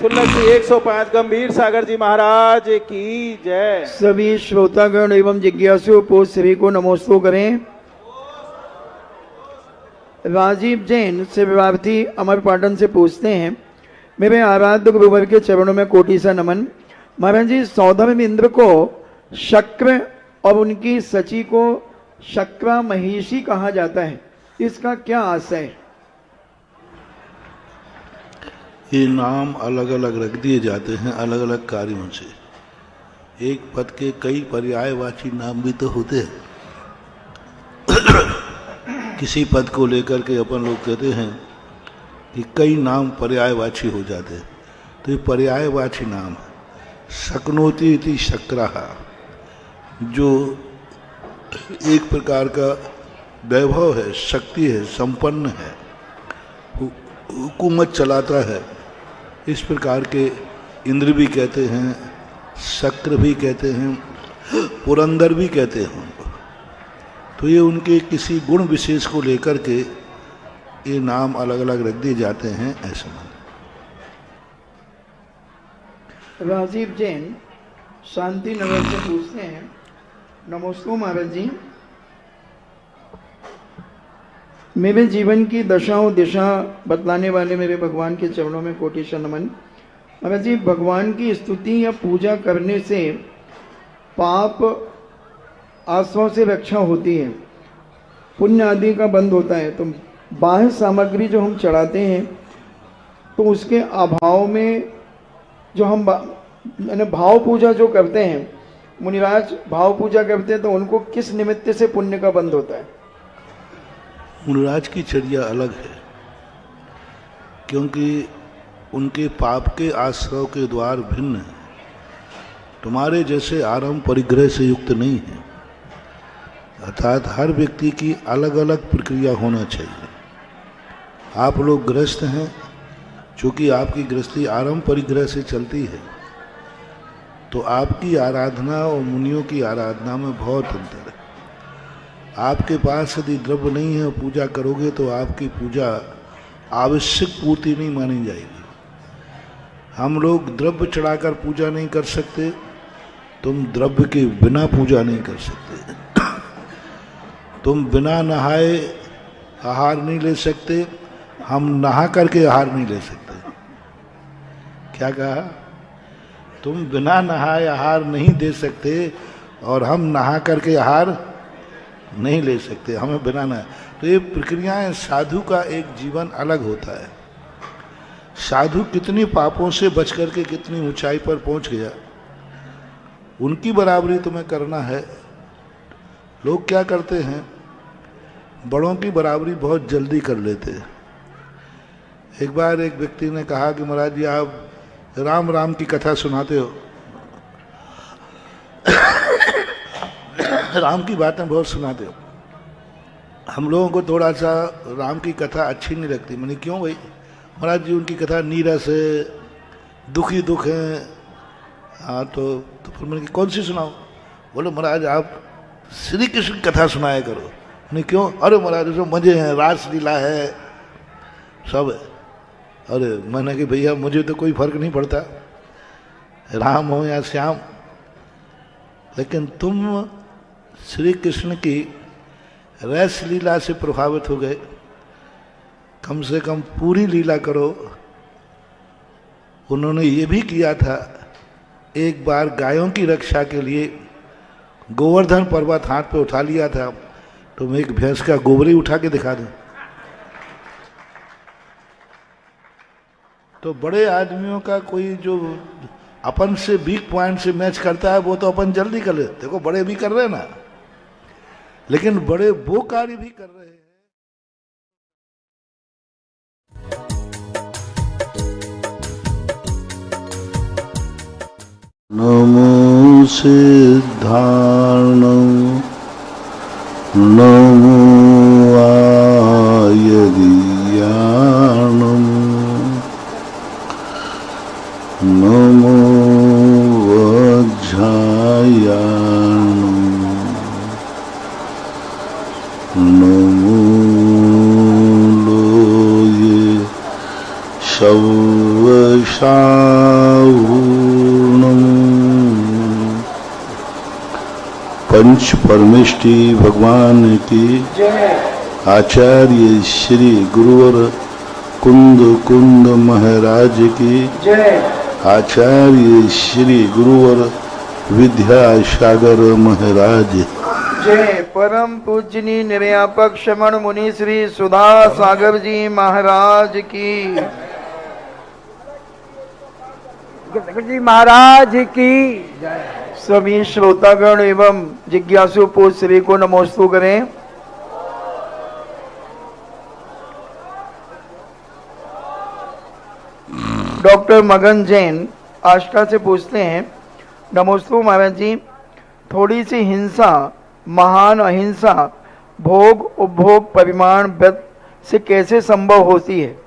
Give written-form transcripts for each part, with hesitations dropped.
चुल्लसी 105 गंभीर सागर जी महाराज की जय। सभी श्रोतागण एवं जिज्ञासु को सभी को नमोस्तु करें। राजीव जैन से विवार्थी अमर पाटन से पूछते हैं, मेरे आराध्य गुरुवर के चरणों में कोटि सा नमन। महाराज जी, सौधर्म इंद्र को शक्र और उनकी सची को शक्रा महिषी कहा जाता है, इसका क्या आशय है? ये नाम अलग अलग रख दिए जाते हैं अलग अलग कार्यों से। एक पद के कई पर्यायवाची नाम भी तो होते हैं। किसी पद को लेकर के अपन लोग कहते हैं कि कई नाम पर्यायवाची हो जाते हैं, तो ये पर्यायवाची नाम है। शक्नोति इति शक्रः, जो एक प्रकार का वैभव है, शक्ति है, संपन्न है, हुकूमत चलाता है, इस प्रकार के इंद्र भी कहते हैं, शक्र भी कहते हैं, पुरंदर भी कहते हैं। तो ये उनके किसी गुण विशेष को लेकर के ये नाम अलग अलग रख दिए जाते हैं, ऐसा मान। राजीव जैन शांति नगर से पूछते हैं, नमस्ते महाराज जी, मेरे जीवन की दशाओं दिशा बतलाने वाले मेरे भगवान के चरणों में कोटि सा नमन। महाराज जी, भगवान की स्तुति या पूजा करने से पाप आश्रव से रक्षा होती है, पुण्य आदि का बंद होता है, तो बाह्य सामग्री जो हम चढ़ाते हैं तो उसके अभाव में जो हम भाव पूजा जो करते हैं, मुनिराज भाव पूजा करते हैं, तो उनको किस निमित्त से पुण्य का बंद होता है? मुनिराज की चर्या अलग है, क्योंकि उनके पाप के आश्रव के द्वार भिन्न हैं। तुम्हारे जैसे आरंभ परिग्रह से युक्त नहीं है, अर्थात हर व्यक्ति की अलग अलग प्रक्रिया होना चाहिए। आप लोग गृहस्थ हैं, चूँकि आपकी गृहस्थी आरंभ परिग्रह से चलती है, तो आपकी आराधना और मुनियों की आराधना में बहुत अंतर है। आपके पास यदि द्रव्य नहीं है और पूजा करोगे तो आपकी पूजा आवश्यक पूर्ति नहीं मानी जाएगी। हम लोग द्रव्य चढ़ाकर पूजा नहीं कर सकते, तुम द्रव्य के बिना पूजा नहीं कर सकते। तुम बिना नहाए आहार नहीं ले सकते, हम नहा करके आहार नहीं ले सकते। क्या कहा? तुम बिना नहाए आहार नहीं दे सकते और हम नहा करके आहार नहीं ले सकते, हमें बिना नहाए। तो ये प्रक्रियाएं, साधु का एक जीवन अलग होता है। साधु कितनी पापों से बच करके कितनी ऊंचाई पर पहुंच गया, उनकी बराबरी तुम्हें करना है। लोग क्या करते हैं, बड़ों की बराबरी बहुत जल्दी कर लेते हैं। एक बार एक व्यक्ति ने कहा कि महाराज जी, आप राम राम की कथा सुनाते हो, राम की बातें बहुत सुनाते हो, हम लोगों को थोड़ा सा राम की कथा अच्छी नहीं लगती। मैंने क्यों भाई? महाराज जी, उनकी कथा नीरस है, दुखी दुख है। हाँ, तो फिर मैंने कौन सी सुनाओ? बोले महाराज आप श्री कृष्ण की कथा सुनाया करो। नहीं क्यों? अरे महाराज उसमें मजे हैं, रास लीला है, सब है। अरे मैंने कि भैया मुझे तो कोई फर्क नहीं पड़ता, राम हो या श्याम, लेकिन तुम श्री कृष्ण की रस लीला से प्रभावित हो गए, कम से कम पूरी लीला करो। उन्होंने ये भी किया था, एक बार गायों की रक्षा के लिए गोवर्धन पर्वत हाथ पे उठा लिया था। तुम एक भैंस का गोबरी उठा के दिखा दो। तो बड़े आदमियों का कोई जो अपन से वीक पॉइंट से मैच करता है वो तो अपन जल्दी कर लेते। देखो बड़े भी कर रहे हैं ना, लेकिन बड़े वो कार्य भी कर रहे हैं। नमो सिद्धार्णं नमो आयर्याणं नमो वज्रायाणं नमो लोये शौर्याय दशाहूर्णम् पंच परमेष्टि भगवान की आचार्य श्री गुरुवर कुंद कुंद महाराज की आचार्य श्री गुरुवर विद्यासागर महाराज जय। परम पूजनी निर्यापक श्रमण मुनि श्री सुधा सागर जी महाराज की जी महाराज की सभी श्रोतागण एवं जिज्ञासु पूज श्री को नमोस्तु करें। डॉक्टर मगन जैन आष्टा से पूछते हैं, नमोस्तु महाराज जी, थोड़ी सी हिंसा महान अहिंसा भोग उपभोग परिमाण व्रत से कैसे संभव होती है?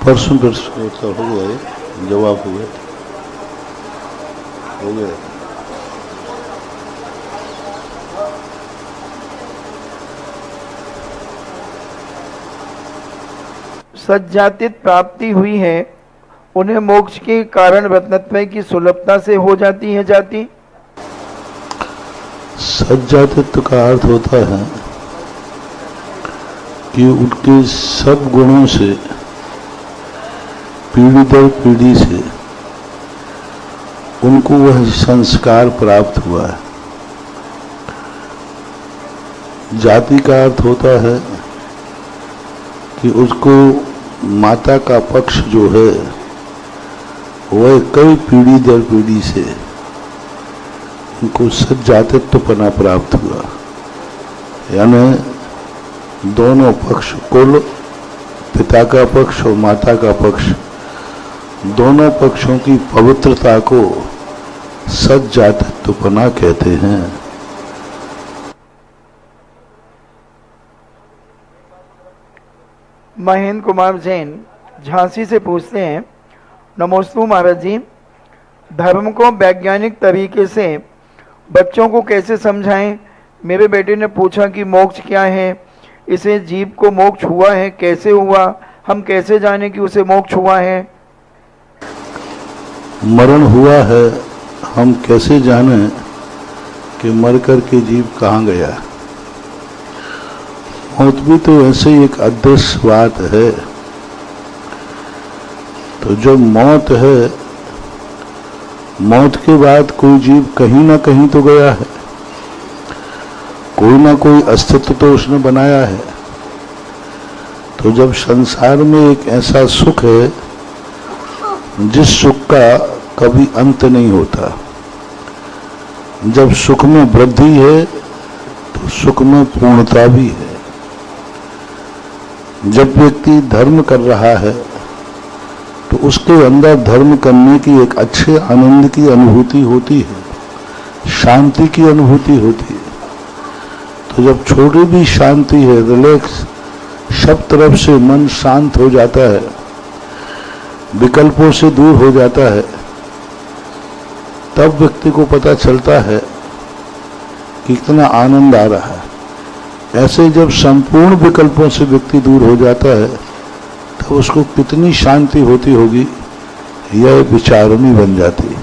परसों हो गया, जवाब हो गया। सज्जातित प्राप्ति हुई है, उन्हें मोक्ष के कारण रत्नत्व की सुलभता से हो जाती है जाति। सज्जातित्व का अर्थ होता है कि उनके सब गुणों से पीढ़ी दर पीढ़ी से उनको वह संस्कार प्राप्त हुआ है। जाति का अर्थ होता है कि उसको माता का पक्ष जो है वह कई पीढ़ी दर पीढ़ी से उनको सज्जातित्वपना प्राप्त हुआ, यानी दोनों पक्ष, कुल पिता का पक्ष और माता का पक्ष, दोनों पक्षों की पवित्रता को सज्जातित्वपना कहते हैं। महेंद्र कुमार जैन झांसी से पूछते हैं, नमोस्तु महाराज जी, धर्म को वैज्ञानिक तरीके से बच्चों को कैसे समझाएं? मेरे बेटे ने पूछा कि मोक्ष क्या है, इसे जीव को मोक्ष हुआ है, कैसे हुआ, हम कैसे जाने कि उसे मोक्ष हुआ है? मरण हुआ है, हम कैसे जाने कि मर कर के जीव कहाँ गया? मौत भी तो ऐसे एक अदृश्य बात है। तो जो मौत है, मौत के बाद कोई जीव कहीं ना कहीं तो गया है, कोई ना कोई अस्तित्व तो उसने बनाया है। तो जब संसार में एक ऐसा सुख है जिस सुख का कभी अंत नहीं होता, जब सुख में वृद्धि है तो सुख में पूर्णता भी है। जब व्यक्ति धर्म कर रहा है तो उसके अंदर धर्म करने की एक अच्छे आनंद की अनुभूति होती है, शांति की अनुभूति होती है। तो जब छोटी भी शांति है, रिलैक्स, सब तरफ से मन शांत हो जाता है, विकल्पों से दूर हो जाता है, तब व्यक्ति को पता चलता है कि कितना आनंद आ रहा है। ऐसे जब संपूर्ण विकल्पों से व्यक्ति दूर हो जाता है तो उसको कितनी शांति होती होगी, यह विचारणी बन जाती है।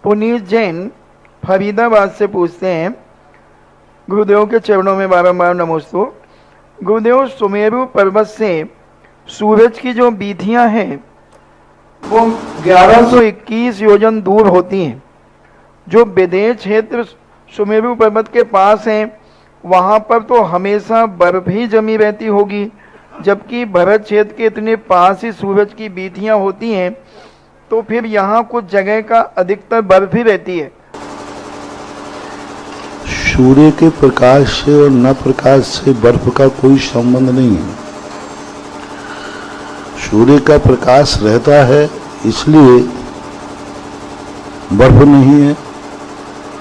पुनीत जैन फरीदाबाद से पूछते हैं, गुरुदेव के चरणों में बारंबार नमोस्तु। गुरुदेव, सुमेरु पर्वत से सूरज की जो बीथियां हैं वो 1121 योजन दूर होती हैं। जो विदेश क्षेत्र सुमेरु पर्वत के पास है वहां पर तो हमेशा बर्फ ही जमी रहती होगी, जबकि भरत क्षेत्र के इतने पास ही सूरज की बीथियां होती हैं, तो फिर यहाँ कुछ जगह का अधिकतर बर्फ ही रहती है। सूर्य के प्रकाश से और न प्रकाश से बर्फ का कोई संबंध नहीं है। सूर्य का प्रकाश रहता है इसलिए बर्फ नहीं है,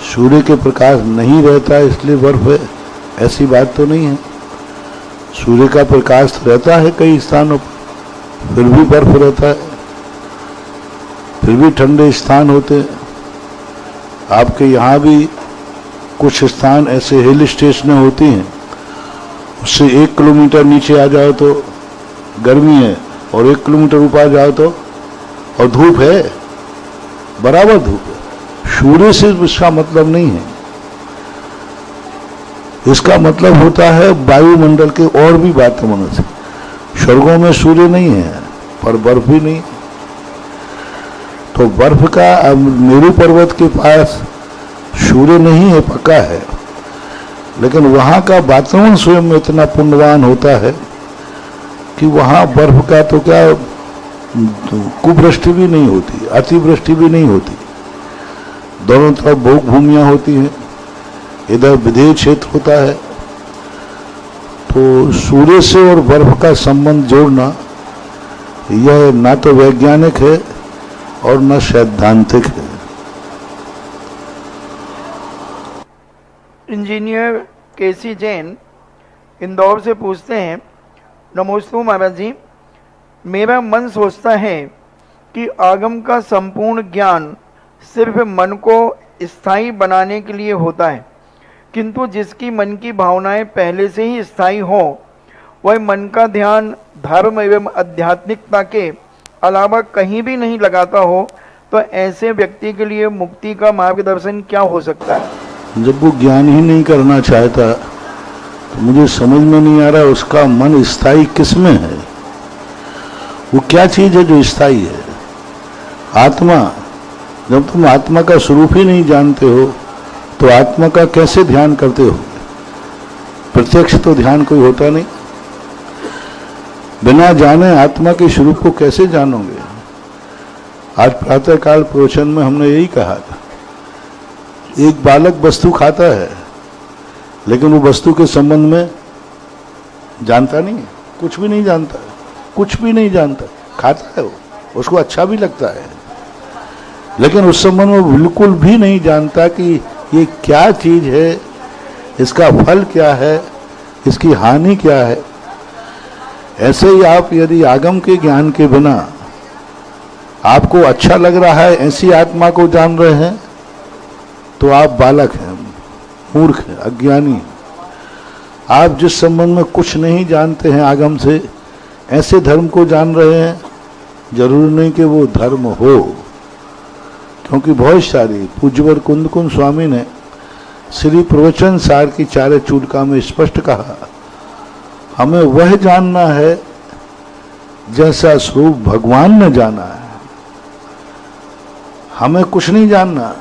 सूर्य के प्रकाश नहीं रहता इसलिए बर्फ है, ऐसी बात तो नहीं है। सूर्य का प्रकाश रहता है कई स्थानों पर, फिर भी बर्फ रहता है, फिर भी ठंडे स्थान होते हैं। आपके यहाँ भी कुछ स्थान ऐसे हिल स्टेशन होती हैं उससे 1 किलोमीटर नीचे आ जाओ तो गर्मी है, और 1 किलोमीटर ऊपर जाओ तो और धूप है, बराबर धूप है। सूर्य से इसका मतलब नहीं है, इसका मतलब होता है वायुमंडल के और भी वातावरण से। स्वर्गों में सूर्य नहीं है, पर बर्फ भी नहीं। तो बर्फ का, अब मेरू पर्वत के पास सूर्य नहीं है, पक्का है, लेकिन वहां का वातावरण स्वयं में इतना पुण्यवान होता है कि वहां बर्फ का तो क्या, कुवृष्टि भी नहीं होती, अतिवृष्टि भी नहीं होती। दोनों तरफ भोग भूमियां होती हैं, इधर विदेह क्षेत्र होता है। तो सूर्य से और बर्फ का संबंध जोड़ना यह ना तो वैज्ञानिक है और न सैद्धांतिक है। इंजीनियर केसी जैन इंदौर से पूछते हैं, नमोस्तु महाराज जी, मेरा मन सोचता है कि आगम का संपूर्ण ज्ञान सिर्फ मन को स्थायी बनाने के लिए होता है, किंतु जिसकी मन की भावनाएं पहले से ही स्थायी हो, वह मन का ध्यान धर्म एवं आध्यात्मिकता के अलावा कहीं भी नहीं लगाता हो, तो ऐसे व्यक्ति के लिए मुक्ति का मार्गदर्शन क्या हो सकता है? जब वो ज्ञान ही नहीं करना चाहता तो मुझे समझ में नहीं आ रहा उसका मन स्थायी किस में है। वो क्या चीज है जो स्थायी है? आत्मा। जब तुम आत्मा का स्वरूप ही नहीं जानते हो तो आत्मा का कैसे ध्यान करते हो? प्रत्यक्ष तो ध्यान कोई होता नहीं। बिना जाने आत्मा के स्वरूप को कैसे जानोगे? आज प्रातःकाल प्रवचन में हमने यही कहा था, एक बालक वस्तु खाता है लेकिन वो वस्तु के संबंध में जानता नहीं है, कुछ भी नहीं जानता, कुछ भी नहीं जानता, खाता है वो, उसको अच्छा भी लगता है, लेकिन उस संबंध में बिल्कुल भी नहीं जानता कि ये क्या चीज है, इसका फल क्या है, इसकी हानि क्या है। ऐसे ही आप यदि आगम के ज्ञान के बिना आपको अच्छा लग रहा है ऐसी आत्मा को जान रहे हैं तो आप बालक हैं, मूर्ख हैं, अज्ञानी हैं। आप जिस संबंध में कुछ नहीं जानते हैं आगम से, ऐसे धर्म को जान रहे हैं, जरूरी नहीं कि वो धर्म हो, क्योंकि बहुत सारी पूज्यवर कुंद स्वामी ने श्री प्रवचन सार की चारे चूड़का में स्पष्ट कहा, हमें वह जानना है जैसा स्वरूप भगवान ने जाना है। हमें कुछ नहीं जानना,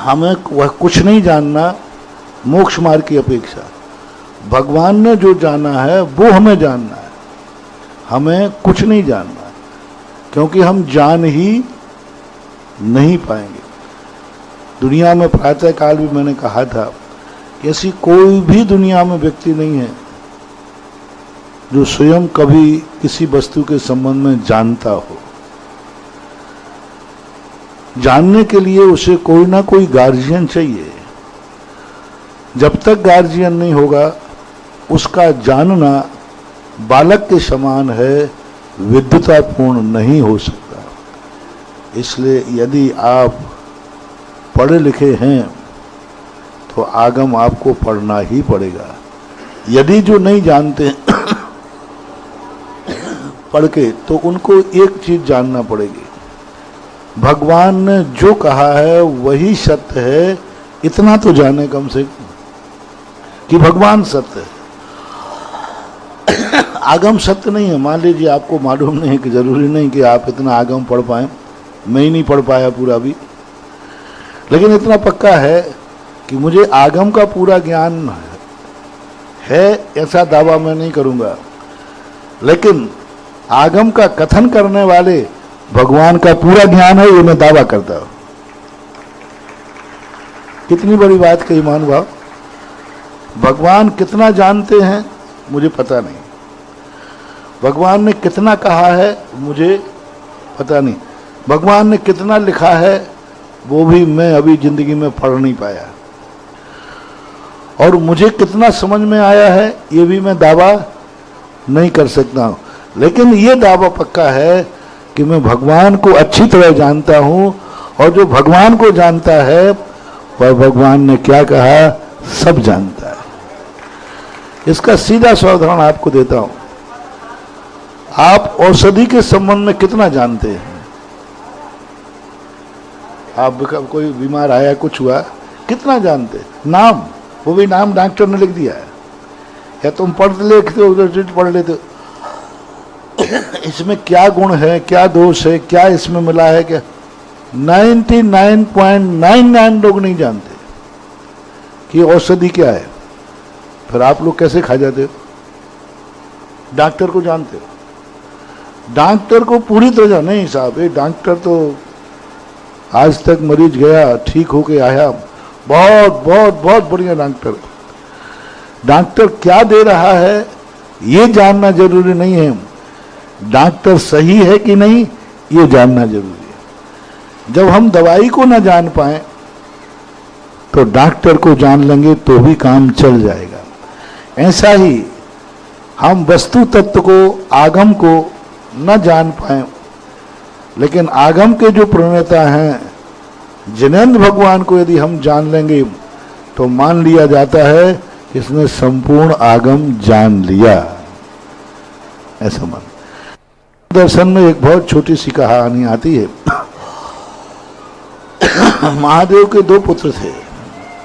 हमें वह कुछ नहीं जानना मोक्ष मार्ग की अपेक्षा। भगवान ने जो जाना है वो हमें जानना है, हमें कुछ नहीं जानना है, क्योंकि हम जान ही नहीं पाएंगे। दुनिया में प्रातःकाल भी मैंने कहा था, ऐसी कोई भी दुनिया में व्यक्ति नहीं है जो स्वयं कभी किसी वस्तु के संबंध में जानता हो। जानने के लिए उसे कोई ना कोई गार्जियन चाहिए। जब तक गार्जियन नहीं होगा उसका जानना बालक के समान है, विद्वतापूर्ण नहीं हो सकता। इसलिए यदि आप पढ़े लिखे हैं तो आगम आपको पढ़ना ही पड़ेगा। यदि जो नहीं जानते पढ़ के, तो उनको एक चीज जानना पड़ेगी, भगवान ने जो कहा है वही सत्य है। इतना तो जाने कम से कम कि भगवान सत्य है। आगम सत्य नहीं है। मान लीजिए आपको मालूम नहीं है, कि जरूरी नहीं कि आप इतना आगम पढ़ पाए, मैं ही नहीं पढ़ पाया पूरा भी, लेकिन इतना पक्का है कि मुझे आगम का पूरा ज्ञान है, ऐसा दावा मैं नहीं करूंगा। लेकिन आगम का कथन करने वाले भगवान का पूरा ज्ञान है, ये मैं दावा करता हूं। कितनी बड़ी बात कही महानुभाव। भगवान कितना जानते हैं मुझे पता नहीं, भगवान ने कितना कहा है मुझे पता नहीं, भगवान ने कितना लिखा है वो भी मैं अभी जिंदगी में पढ़ नहीं पाया, और मुझे कितना समझ में आया है ये भी मैं दावा नहीं कर सकता हूं। लेकिन ये दावा पक्का है कि मैं भगवान को अच्छी तरह जानता हूं, और जो भगवान को जानता है वह भगवान ने क्या कहा सब जानता है। इसका सीधा सा उदाहरण आपको देता हूं। आप औषधि के संबंध में कितना जानते हैं? आप कोई बीमार आया, कुछ हुआ, कितना जानते हैं? नाम, वो भी नाम डॉक्टर ने लिख दिया है, या तुम पढ़ लेते हो, पढ़ लेते हो। इसमें क्या गुण है, क्या दोष है, क्या इसमें मिला है, क्या 99.99 लोग नहीं जानते कि औषधि क्या है। फिर आप लोग कैसे खा जाते हो? डॉक्टर को जानते हो? डॉक्टर को पूरी तरह नहीं साहब, ये डॉक्टर तो आज तक मरीज गया ठीक होके आया, बहुत बहुत बहुत बढ़िया डॉक्टर। डॉक्टर क्या दे रहा है ये जानना जरूरी नहीं है, डॉक्टर सही है कि नहीं ये जानना जरूरी है। जब हम दवाई को ना जान पाए तो डॉक्टर को जान लेंगे तो भी काम चल जाएगा। ऐसा ही हम वस्तु तत्व को, आगम को न जान पाए, लेकिन आगम के जो प्रणेता हैं जिनेंद्र भगवान को यदि हम जान लेंगे तो मान लिया जाता है कि इसने संपूर्ण आगम जान लिया। ऐसा मान। दर्शन में एक बहुत छोटी सी कहानी आती है। महादेव के दो पुत्र थे,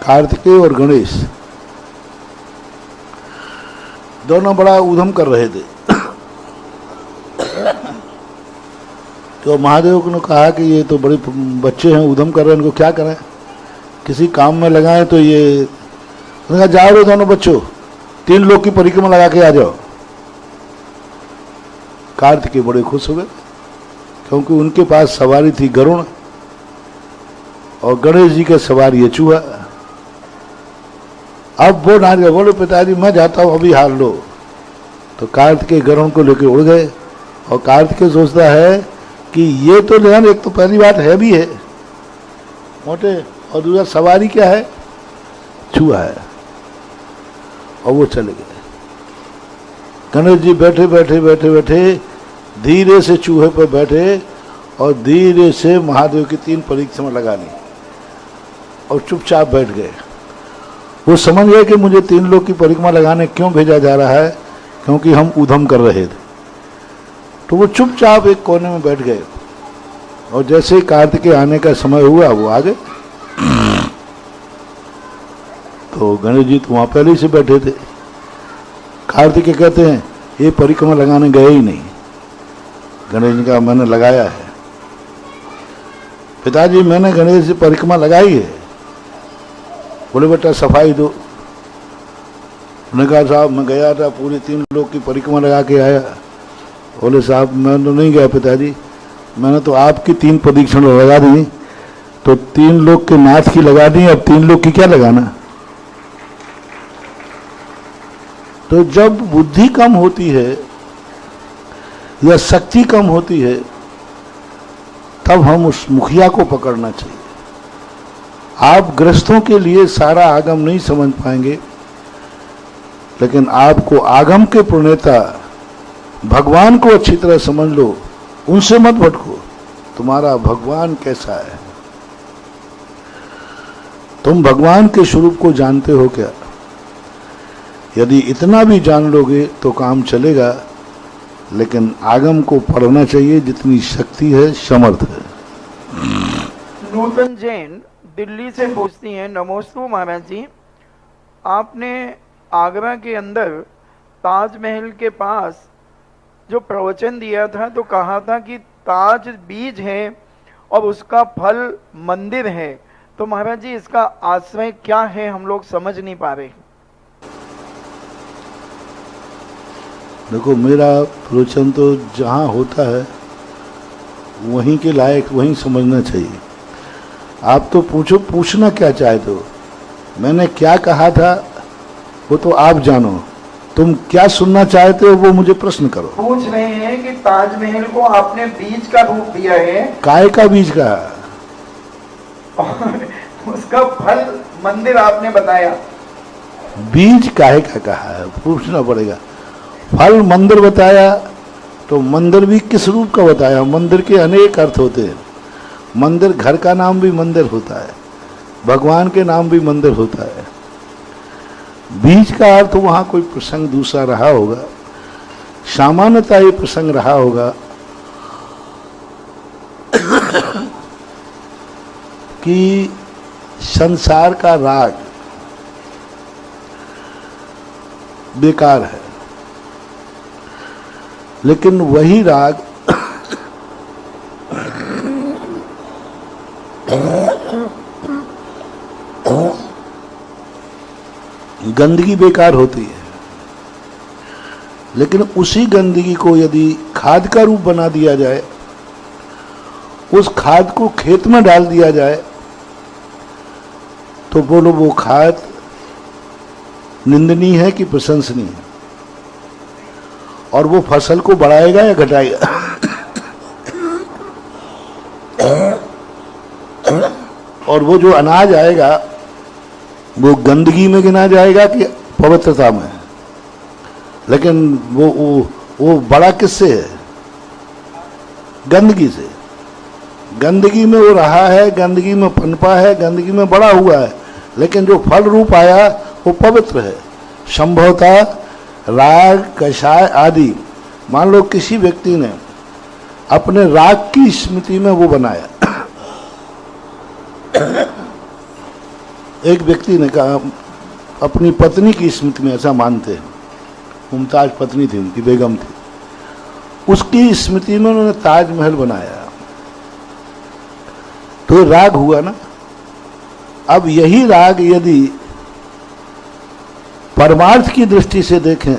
कार्तिकेय और गणेश। दोनों बड़ा उधम कर रहे थे। तो महादेव ने कहा कि ये तो बड़े बच्चे हैं, उधम कर रहे हैं, इनको क्या करें, किसी काम में लगाएं। तो ये उन्होंने कहा जाओ रे दोनों बच्चों, 3 लोक की परिक्रमा लगा के आ जाओ। कार्तिकेय बड़े खुश हो गए क्योंकि उनके पास सवारी थी गरुण और गणेश जी का सवारी है चूहा। अब वो नाच गए, बोले पिताजी मैं जाता हूं, अभी हार लो। तो कार्तिकेय गरुण को लेकर उड़ गए और कार्तिकेय सोचता है कि ये तो ध्यान, एक तो पहली बात है भी है मोटे, और दूसरा सवारी क्या है, चूहा है। और वो चले गए। गणेश जी बैठे बैठे बैठे बैठे धीरे से चूहे पर बैठे और धीरे से महादेव की 3 परिक्रमा लगा ली और चुपचाप बैठ गए। वो समझ गए कि मुझे 3 लोक की परिक्रमा लगाने क्यों भेजा जा रहा है, क्योंकि हम उधम कर रहे थे। तो वो चुपचाप एक कोने में बैठ गए और जैसे ही कार्तिकेय आने का समय हुआ वो आ गए। तो गणेश जी तो वहां पहले ही से बैठे थे। कार्तिकेय कहते हैं ये परिक्रमा लगाने गए ही नहीं। गणेश जी का मैंने लगाया है। पिताजी मैंने गणेश जी परिक्रमा लगाई है। बोले बेटा सफाई दो। उन्होंने कहा साहब मैं गया था, पूरी 3 लोक की परिक्रमा लगा के आया। बोले साहब मैं तो नहीं गया पिताजी, मैंने तो आपकी 3 प्रदक्षिणा लगा दी, तो 3 लोक के नाथ की लगा दी, अब 3 लोक की क्या लगाना। तो जब बुद्धि कम होती है या शक्ति कम होती है तब हम उस मुखिया को पकड़ना चाहिए। आप गृहस्थों के लिए सारा आगम नहीं समझ पाएंगे, लेकिन आपको आगम के प्रणेता भगवान को अच्छी तरह समझ लो, उनसे मत भटको। तुम्हारा भगवान कैसा है, तुम भगवान के स्वरूप को जानते हो क्या? यदि इतना भी जान लोगे तो काम चलेगा, लेकिन आगम को पढ़ना चाहिए जितनी शक्ति है, समर्थ है। नूतन जैन दिल्ली से पूछती हैं, नमोस्तु महाराज जी, आपने आगरा के अंदर ताजमहल के पास जो प्रवचन दिया था तो कहा था कि ताज बीज है और उसका फल मंदिर है। तो महाराज जी इसका आश्रय क्या है, हम लोग समझ नहीं पा रहे। देखो मेरा प्रवचन तो जहाँ होता है वहीं के लायक वहीं समझना चाहिए। आप तो पूछना क्या चाहते हो, मैंने क्या कहा था वो तो आप जानो, तुम क्या सुनना चाहते हो वो मुझे प्रश्न करो। पूछ रहे हैं कि ताजमहल को आपने बीज का रूप दिया है, काय का बीज का, और उसका फल मंदिर आपने बताया। बीज काहे का कहा है पूछना पड़ेगा। फल मंदिर बताया तो मंदिर भी किस रूप का बताया। मंदिर के अनेक अर्थ होते हैं। मंदिर, घर का नाम भी मंदिर होता है, भगवान के नाम भी मंदिर होता है। बीज का अर्थ वहां कोई प्रसंग दूसरा रहा होगा, सामान्यतः ये प्रसंग रहा होगा कि संसार का राग बेकार है, लेकिन वही राग गंदगी बेकार होती है, लेकिन उसी गंदगी को यदि खाद का रूप बना दिया जाए, उस खाद को खेत में डाल दिया जाए, तो बोलो वो खाद निंदनीय है कि प्रशंसनीय है? और वो फसल को बढ़ाएगा या घटाएगा? और वो जो अनाज आएगा वो गंदगी में गिना जाएगा कि पवित्रता में? लेकिन वो बड़ा किससे है? गंदगी से। गंदगी में वो रहा है, गंदगी में पनपा है, गंदगी में बड़ा हुआ है, लेकिन जो फल रूप आया वो पवित्र है। संभवतः राग, कषाय आदि, मान लो किसी व्यक्ति ने अपने राग की स्मृति में वो बनाया। एक व्यक्ति ने कहा अपनी पत्नी की स्मृति में, ऐसा मानते हैं, मुमताज पत्नी थी उनकी, बेगम थी, उसकी स्मृति में उन्होंने ताजमहल बनाया, तो ये राग हुआ ना। अब यही राग यदि परमार्थ की दृष्टि से देखें,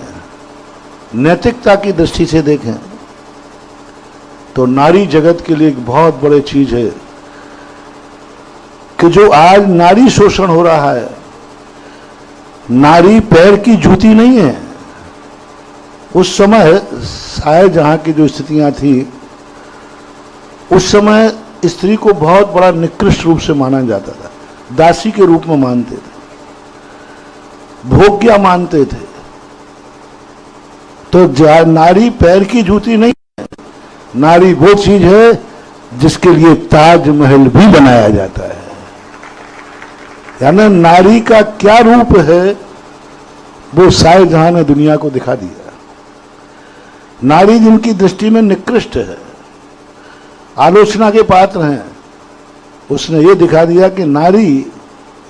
नैतिकता की दृष्टि से देखें, तो नारी जगत के लिए एक बहुत बड़ी चीज है कि जो आज नारी शोषण हो रहा है, नारी पैर की जूती नहीं है। उस समय शाहजहां की जो स्थितियां थी, उस समय स्त्री को बहुत बड़ा निकृष्ट रूप से माना जाता था, दासी के रूप में मानते थे, भोग्या मानते थे। तो नारी पैर की जूती नहीं है, नारी वो चीज है जिसके लिए ताजमहल भी बनाया जाता है। यानी नारी का क्या रूप है वो शाहजहां ने दुनिया को दिखा दिया। नारी जिनकी दृष्टि में निकृष्ट है, आलोचना के पात्र हैं, उसने ये दिखा दिया कि नारी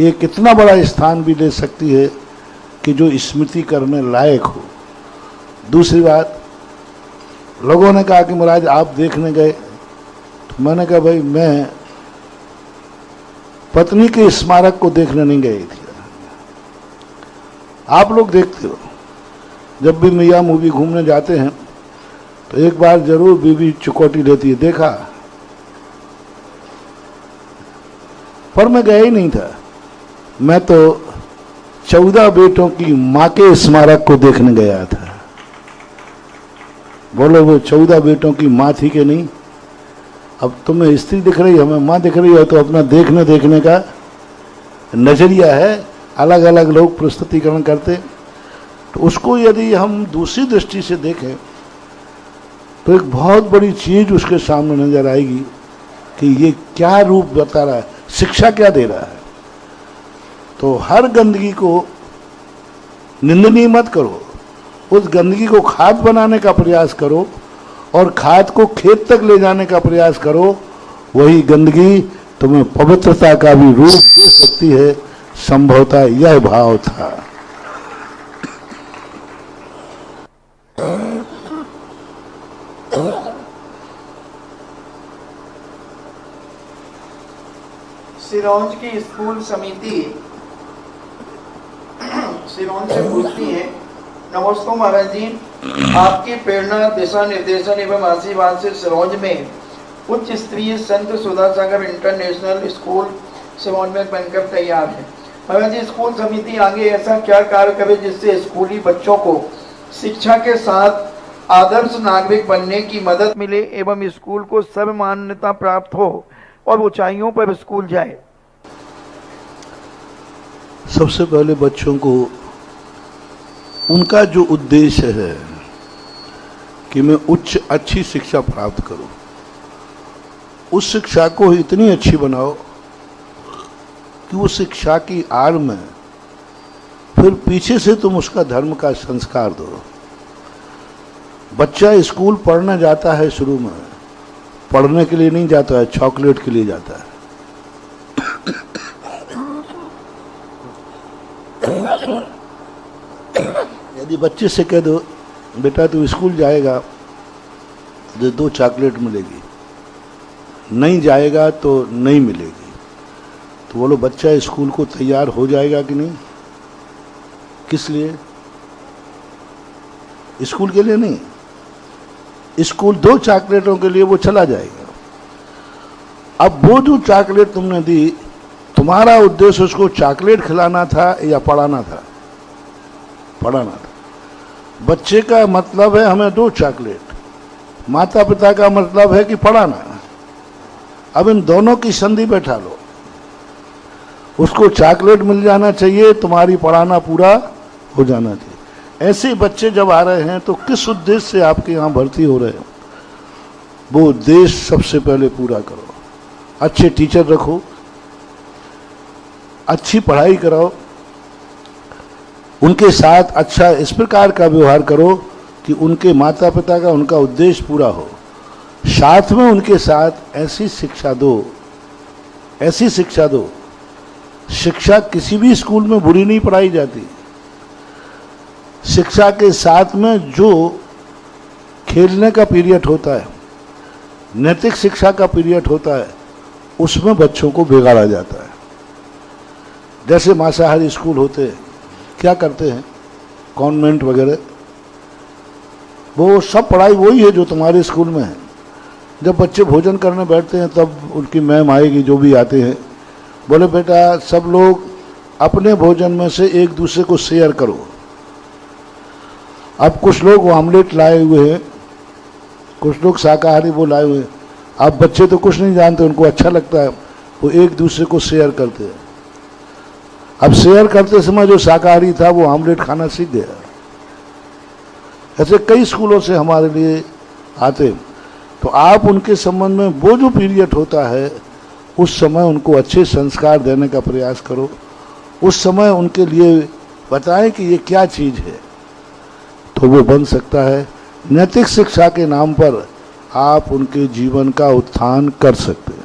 ये कितना बड़ा स्थान भी ले सकती है कि जो स्मृति करने लायक हो। दूसरी बात, लोगों ने कहा कि महाराज आप देखने गए, तो मैंने कहा भाई मैं पत्नी के स्मारक को देखने नहीं गई थी। आप लोग देखते हो, जब भी मियाँ मूवी घूमने जाते हैं तो एक बार जरूर बीवी चुकौटी लेती है, देखा? पर मैं गया ही नहीं था। मैं तो 14 बेटों की माँ के स्मारक को देखने गया था। बोलो वो 14 बेटों की माँ थी कि नहीं? अब तुम्हें स्त्री दिख रही है, हमें माँ दिख रही है, तो अपना देखने का नजरिया है, अलग अलग लोग प्रस्तुतिकरण करते। तो उसको यदि हम दूसरी दृष्टि से देखें तो एक बहुत बड़ी चीज उसके सामने नजर आएगी कि ये क्या रूप बता रहा है, शिक्षा क्या दे रहा है। तो हर गंदगी को निंदनीय मत करो, उस गंदगी को खाद बनाने का प्रयास करो और खाद को खेत तक ले जाने का प्रयास करो। वही गंदगी तुम्हें पवित्रता का भी रूप दे सकती है। संभवतः यह भाव था। सिरोंज की स्कूल समिति सिरोंज से पूछती है, नमस्ते महाराज जी, आपकी प्रेरणा, दिशा निर्देशन एवं आशीर्वाद से सिरोंज में उच्च स्तरीय संत सुधासागर इंटरनेशनल स्कूल सिरोंज में बनकर तैयार है। महाराज जी, स्कूल समिति आगे ऐसा क्या कार्य करे जिससे स्कूली बच्चों को शिक्षा के साथ आदर्श नागरिक बनने की मदद मिले एवं स्कूल को सर्वमान्यता प्राप्त हो और ऊंचाइयों पर स्कूल जाए? सबसे पहले बच्चों को उनका जो उद्देश्य है कि मैं अच्छी शिक्षा प्राप्त करूं, उस शिक्षा को इतनी अच्छी बनाओ कि उस शिक्षा की आड़ में फिर पीछे से तुम उसका धर्म का संस्कार दो। बच्चा स्कूल पढ़ने जाता है, शुरू में पढ़ने के लिए नहीं जाता है, चॉकलेट के लिए जाता है। यदि बच्चे से कह दो बेटा तू स्कूल जाएगा तो 2 चॉकलेट मिलेगी, नहीं जाएगा तो नहीं मिलेगी, तो बोलो बच्चा स्कूल को तैयार हो जाएगा कि नहीं? किस लिए? स्कूल के लिए नहीं, स्कूल 2 चॉकलेटों के लिए वो चला जाएगा। अब वो जो चॉकलेट तुमने दी, तुम्हारा उद्देश्य उसको चॉकलेट खिलाना था या पढ़ाना था? पढ़ाना था। बच्चे का मतलब है हमें 2 चॉकलेट, माता पिता का मतलब है कि पढ़ाना। अब इन दोनों की संधि बैठा लो, उसको चॉकलेट मिल जाना चाहिए, तुम्हारी पढ़ाना पूरा हो जाना चाहिए। ऐसे बच्चे जब आ रहे हैं तो किस उद्देश्य से आपके यहाँ भर्ती हो रहे हैं? वो उद्देश्य सबसे पहले पूरा करो। अच्छे टीचर रखो, अच्छी पढ़ाई कराओ, उनके साथ अच्छा इस प्रकार का व्यवहार करो कि उनके माता पिता का उनका उद्देश्य पूरा हो। साथ में उनके साथ ऐसी शिक्षा दो, ऐसी शिक्षा दो। शिक्षा किसी भी स्कूल में बुरी नहीं पढ़ाई जाती। शिक्षा के साथ में जो खेलने का पीरियड होता है, नैतिक शिक्षा का पीरियड होता है, उसमें बच्चों को बिगाड़ा जाता है। जैसे मांसाहारी स्कूल होते हैं, क्या करते हैं कॉन्वेंट वगैरह, वो सब पढ़ाई वही है जो तुम्हारे स्कूल में है। जब बच्चे भोजन करने बैठते हैं तब उनकी मैम आएगी, जो भी आते हैं, बोले बेटा सब लोग अपने भोजन में से एक दूसरे को शेयर करो। अब कुछ लोग ऑमलेट लाए हुए हैं, कुछ लोग शाकाहारी वो लाए हुए हैं। अब बच्चे तो कुछ नहीं जानते, उनको अच्छा लगता है, वो एक दूसरे को शेयर करते हैं। अब शेयर करते समय जो शाकाहारी था वो ऑमलेट खाना सीख गया। ऐसे कई स्कूलों से हमारे लिए आते। तो आप उनके संबंध में वो जो पीरियड होता है, उस समय उनको अच्छे संस्कार देने का प्रयास करो। उस समय उनके लिए बताएं कि ये क्या चीज़ है, तो वो बन सकता है। नैतिक शिक्षा के नाम पर आप उनके जीवन का उत्थान कर सकते हैं।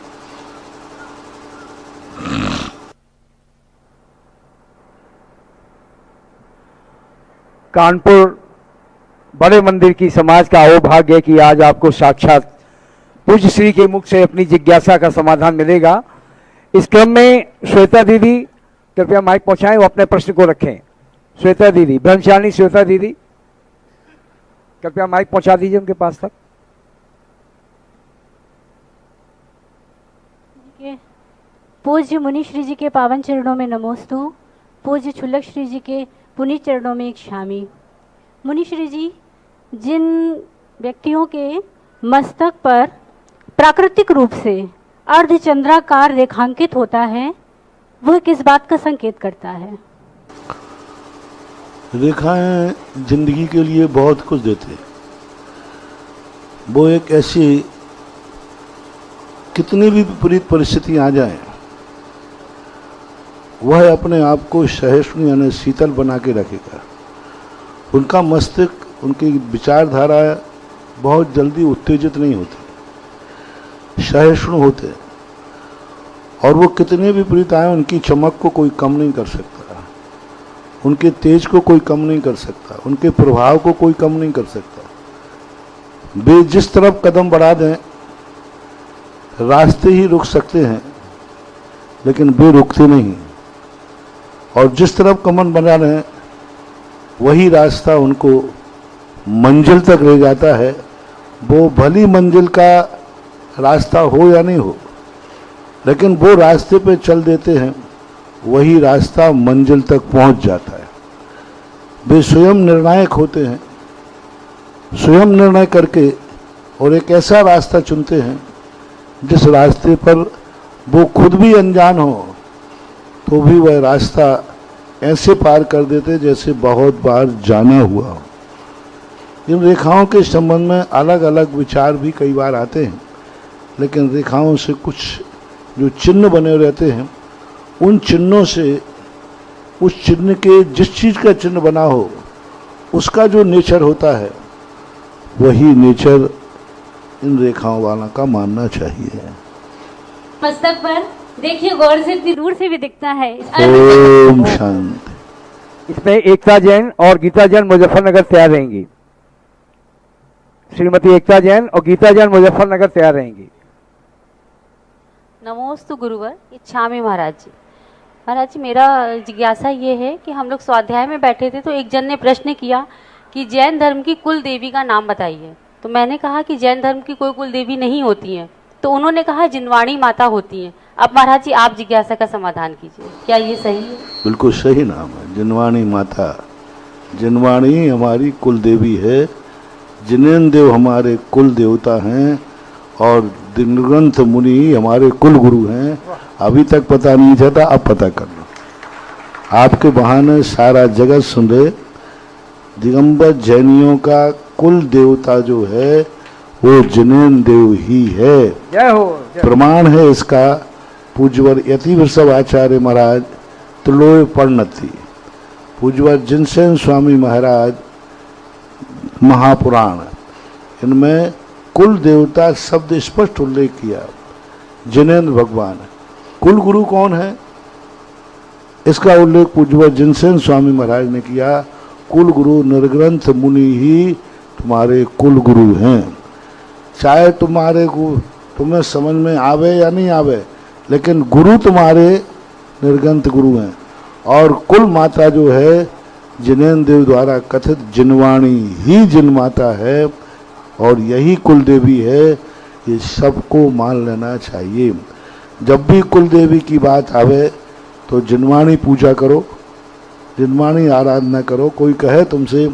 कानपुर बड़े मंदिर की समाज का अहोभाग्य है कि आज आपको साक्षात पूज्य श्री के मुख से अपनी जिज्ञासा का समाधान मिलेगा। इस क्रम में श्वेता दीदी कृपया माइक पहुंचाएं, वो अपने प्रश्न को रखें। श्वेता दीदी, ब्रह्मचारिणी श्वेता दीदी, कृपया माइक पहुंचा दीजिए उनके पास तक। पूज्य मुनि श्री जी के पावन चरणों में नमोस्तु। पूज्य छुल्लक श्री जी के पुनीत चरणों में एक शामी। मुनि श्री जी, जिन व्यक्तियों के मस्तक पर प्राकृतिक रूप से अर्धचंद्राकार रेखांकित होता है, वह किस बात का संकेत करता है? रेखाएं जिंदगी के लिए बहुत कुछ देते। वो एक ऐसी, कितनी भी विपरीत परिस्थिति आ जाए, वह अपने आप को सहिष्णु यानी शीतल बना के रखेगा। उनका मस्तिष्क, उनकी विचारधारा बहुत जल्दी उत्तेजित नहीं होती, सहिष्णु होते, और वो कितने भी विपरीत आए उनकी चमक को कोई कम नहीं कर सकता, उनके तेज को कोई कम नहीं कर सकता, उनके प्रभाव को कोई कम नहीं कर सकता। वे जिस तरफ कदम बढ़ा दें, रास्ते ही रुक सकते हैं लेकिन वे रुकते नहीं, और जिस तरफ कमन बना रहे वही रास्ता उनको मंजिल तक ले जाता है। वो भली मंजिल का रास्ता हो या नहीं हो, लेकिन वो रास्ते पे चल देते हैं, वही रास्ता मंजिल तक पहुंच जाता है। वे स्वयं निर्णायक होते हैं, स्वयं निर्णय करके और एक ऐसा रास्ता चुनते हैं जिस रास्ते पर वो खुद भी अनजान हो तो भी वह रास्ता ऐसे पार कर देते जैसे बहुत बार जाना हुआ हो। इन रेखाओं के संबंध में अलग अलग विचार भी कई बार आते हैं, लेकिन रेखाओं से कुछ जो चिन्ह बने रहते हैं, उन चिन्हों से उस चिन्ह के जिस चीज का चिन्ह बना हो उसका जो नेचर होता है वही नेचर इन रेखाओं वाला का मानना चाहिए। मस्तक पर देखिए गौर से, इतनी दूर से भी दिखता है। ओम शांति। इसमें एकता जैन और गीता जैन मुजफ्फरनगर तैयार रहेंगी। श्रीमती एकता जैन और गीता जैन मुजफ्फरनगर तैयार रहेंगी। नमोस्तु गुरुवर इच्छामि महाराज जी। महाराज जी, मेरा जिज्ञासा ये है कि हम लोग स्वाध्याय में बैठे थे तो एक जन ने प्रश्न किया कि जैन धर्म की कुल देवी का नाम बताइए। तो मैंने कहा कि जैन धर्म की कोई कुल देवी नहीं होती है। तो उन्होंने कहा जिनवाणी माता होती है। अब महाराज जी आप जिज्ञासा का समाधान कीजिए, क्या ये सही है? बिल्कुल सही नाम है, जिनवाणी माता। जिनवाणी हमारी कुल देवी है, जिनेन्द्र देव हमारे कुल देवता हैं और दिनग्रंथ मुनि हमारे कुल गुरु हैं। अभी तक पता नहीं था, अब पता कर लो। आपके बहाने सारा जगत सुन रहे। दिगंबर जैनियों का कुल देवता जो है वो जिनेन्द्र देव ही है। जय हो। प्रमाण है इसका पूज्यवर यति वृषभ आचार्य महाराज त्रिलोय पर्णति, पूज्यवर जिनसेन स्वामी महाराज महापुराण, इनमें कुल देवता शब्द स्पष्ट उल्लेख किया। जिनेन्द्र भगवान। कुल गुरु कौन है इसका उल्लेख पूज्यवर जिनसेन स्वामी महाराज ने किया। कुल गुरु निर्ग्रंथ मुनि ही तुम्हारे कुल गुरु हैं। चाहे तुम्हें समझ में आवे या नहीं आवे, लेकिन गुरु तुम्हारे निर्ग्रंथ गुरु हैं। और कुल माता जो है जिनेन्द्र देव द्वारा कथित जिनवाणी ही जिन माता है और यही कुल देवी है। ये सबको मान लेना चाहिए। जब भी कुल देवी की बात आवे तो जिनवाणी पूजा करो, जिनवाणी आराधना करो। कोई कहे तुमसे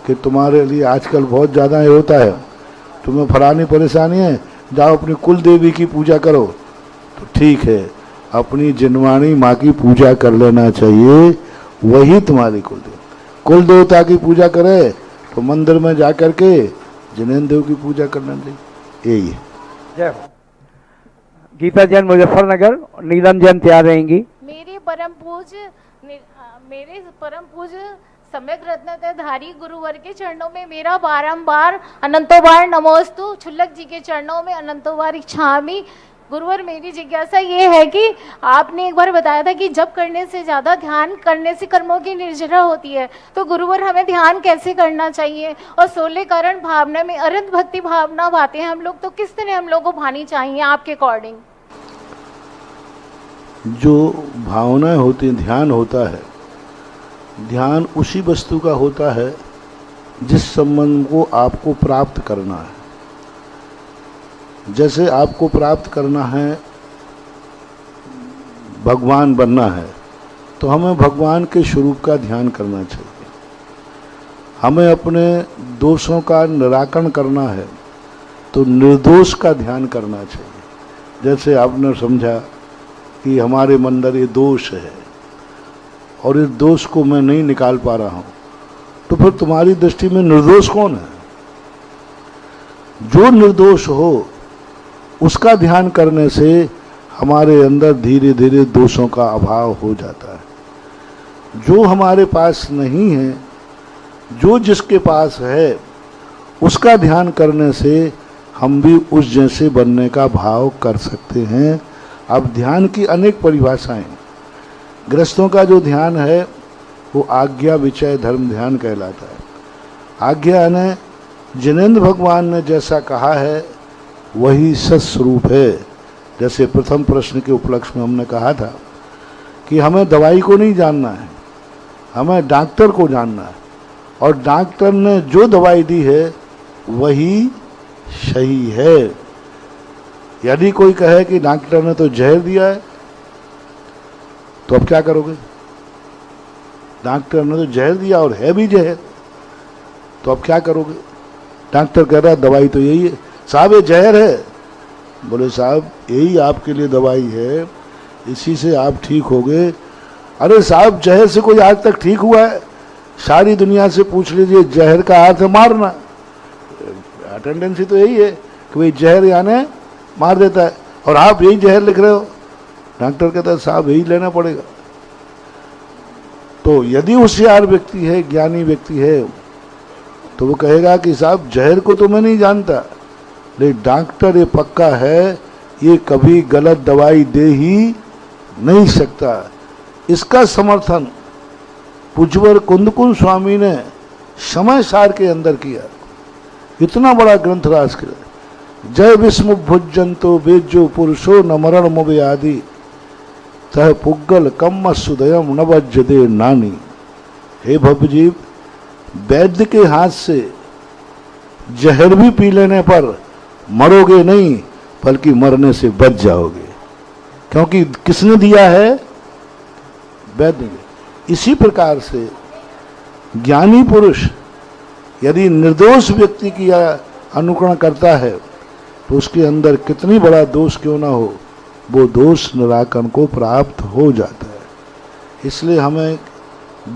कि तुम्हारे लिए आजकल बहुत ज़्यादा ये होता है, तुम्हें फलानी परेशानी है, जाओ अपनी कुल देवी की पूजा करो, तो ठीक है, अपनी जिनवाणी माँ की पूजा कर लेना चाहिए। वही तुम्हारी कुल देवी। कुल देवता की पूजा करे तो मंदिर में जा कर के जिनेन्द्र देव की पूजा करना चाहिए। यही है। जय हो। गीता जैन मुजफ्फरनगर, नीलम जैन तैयार रहेंगी। मेरे परम पूज सम्यक रत्नधारी गुरुवर के चरणों में मेरा बारंबार अनंतो बार नमोस्तु, छुल्लक जी के चरणों में अनंतो बार इच्छामि। गुरुवर, मेरी जिज्ञासा ये है कि आपने एक बार बताया था कि जब करने से ज्यादा ध्यान करने से कर्मों की निर्जरा होती है, तो गुरुवर हमें ध्यान कैसे करना चाहिए? और 16 कारण भावना में अरंत भक्ति भावना भाते हैं हम लोग, तो किस तरह हम लोग को भानी चाहिए आपके अकॉर्डिंग? जो भावनाएं होती हैं, ध्यान होता है, ध्यान उसी वस्तु का होता है जिस संबंध को आपको प्राप्त करना है। जैसे आपको प्राप्त करना है, भगवान बनना है, तो हमें भगवान के स्वरूप का ध्यान करना चाहिए। हमें अपने दोषों का निराकरण करना है तो निर्दोष का ध्यान करना चाहिए। जैसे आपने समझा कि हमारे अंदर ये दोष है और इस दोष को मैं नहीं निकाल पा रहा हूं, तो फिर तुम्हारी दृष्टि में निर्दोष कौन है? जो निर्दोष हो उसका ध्यान करने से हमारे अंदर धीरे धीरे दोषों का अभाव हो जाता है। जो हमारे पास नहीं है, जो जिसके पास है, उसका ध्यान करने से हम भी उस जैसे बनने का भाव कर सकते हैं। अब ध्यान की अनेक परिभाषाएं। गृहस्थों का जो ध्यान है वो आज्ञा विचय धर्म ध्यान कहलाता है। आज्ञा ने जिनेन्द्र भगवान ने जैसा कहा है वही सत्स्वरूप है। जैसे प्रथम प्रश्न के उपलक्ष्य में हमने कहा था कि हमें दवाई को नहीं जानना है, हमें डॉक्टर को जानना है, और डॉक्टर ने जो दवाई दी है वही सही है। यदि कोई कहे कि डॉक्टर ने तो जहर दिया है, तो अब क्या करोगे? डॉक्टर ने तो जहर दिया और है भी जहर, तो अब क्या करोगे? डॉक्टर कह रहा है दवाई तो यही है। साहब ये जहर है। बोले साहब यही आपके लिए दवाई है, इसी से आप ठीक होगे। अरे साहब जहर से कोई आज तक ठीक हुआ है? सारी दुनिया से पूछ लीजिए, जहर का अर्थ है मारना। टेंडेंसी तो यही है कि भाई जहर यानी मार देता है, और आप यही जहर लिख रहे हो। डॉक्टर कहता है साहब यही लेना पड़ेगा। तो यदि होशियार व्यक्ति है, ज्ञानी व्यक्ति है, तो वो कहेगा कि साहब जहर को तो मैं नहीं जानता, लेकिन डॉक्टर ये पक्का है ये कभी गलत दवाई दे ही नहीं सकता। इसका समर्थन पूज्यवर कुंदकुंज स्वामी ने समय सार के अंदर किया। इतना बड़ा ग्रंथ राज कर जय विस्म भुजंतो बेजो पुरुषो न मरण मुबे आदि तह पुग्गल कम सुदयम न वज्जदे नानी। हे भवजीव, वैद्य के हाथ से जहर भी पी लेने पर मरोगे नहीं, बल्कि मरने से बच जाओगे, क्योंकि किसने दिया है? वैद्य ने। इसी प्रकार से ज्ञानी पुरुष यदि निर्दोष व्यक्ति की अनुकरण करता है तो उसके अंदर कितनी बड़ा दोष क्यों ना हो, वो दोष निराकरण को प्राप्त हो जाता है। इसलिए हमें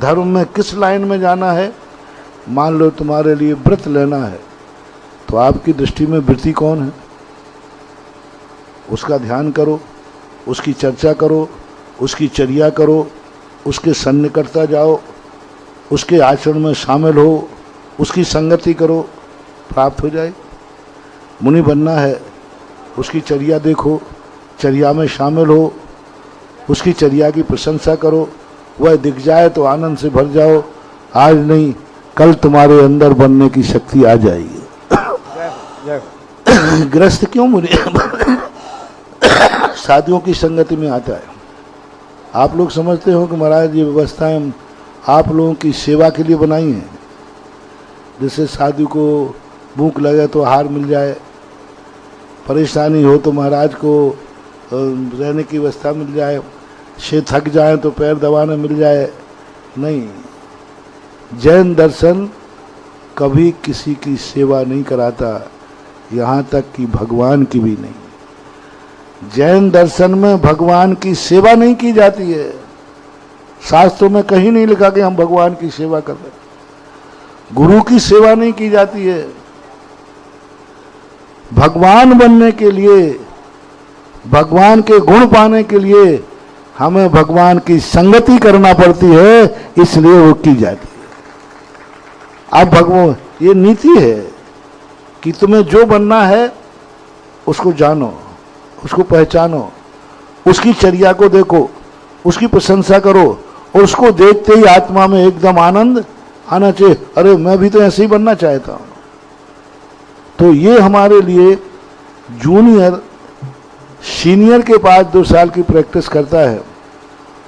धर्म में किस लाइन में जाना है? मान लो तुम्हारे लिए व्रत लेना है, तो आपकी दृष्टि में व्रती कौन है? उसका ध्यान करो, उसकी चर्चा करो, उसकी चर्या करो, उसके सन्निकटता जाओ, उसके आचरण में शामिल हो, उसकी संगति करो, प्राप्त हो जाए। मुनि बनना है, उसकी चर्या देखो, चर्या में शामिल हो, उसकी चर्या की प्रशंसा करो, वह दिख जाए तो आनंद से भर जाओ। आज नहीं, कल तुम्हारे अंदर बनने की शक्ति आ जाएगी। गृहस्थ क्यों मुनि साधुओं की संगति में आता है? आप लोग समझते हो कि महाराज ये व्यवस्थाएं आप लोगों की सेवा के लिए बनाई हैं, जैसे साधु को भूख लगे तो आहार मिल जाए, परेशानी हो तो महाराज को रहने की व्यवस्था मिल जाए, से थक जाए तो पैर दबाने मिल जाए। नहीं, जैन दर्शन कभी किसी की सेवा नहीं कराता, यहाँ तक कि भगवान की भी नहीं। जैन दर्शन में भगवान की सेवा नहीं की जाती है। शास्त्रों में कहीं नहीं लिखा कि हम भगवान की सेवा कर रहे हैं। गुरु की सेवा नहीं की जाती है। भगवान बनने के लिए, भगवान के गुण पाने के लिए हमें भगवान की संगति करना पड़ती है, इसलिए वो की जाती है। अब भगवान, ये नीति है कि तुम्हें जो बनना है उसको जानो, उसको पहचानो, उसकी चर्या को देखो, उसकी प्रशंसा करो, और उसको देखते ही आत्मा में एकदम आनंद आना चाहिए। अरे मैं भी तो ऐसे ही बनना चाहता हूं। तो ये हमारे लिए जूनियर सीनियर के पास 2 साल की प्रैक्टिस करता है,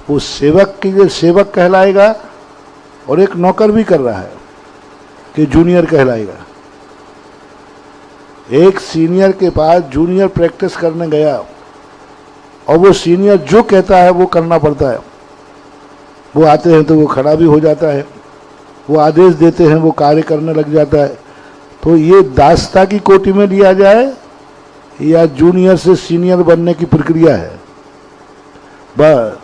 वो सेवक के लिए सेवक कहलाएगा, और एक नौकर भी कर रहा है कि जूनियर कहलाएगा। एक सीनियर के पास जूनियर प्रैक्टिस करने गया, और वो सीनियर जो कहता है वो करना पड़ता है। वो आते हैं तो वो खड़ा भी हो जाता है, वो आदेश देते हैं वो कार्य करने लग जाता है। तो ये दासता की कोटि में लिया जाए या जूनियर से सीनियर बनने की प्रक्रिया है? बस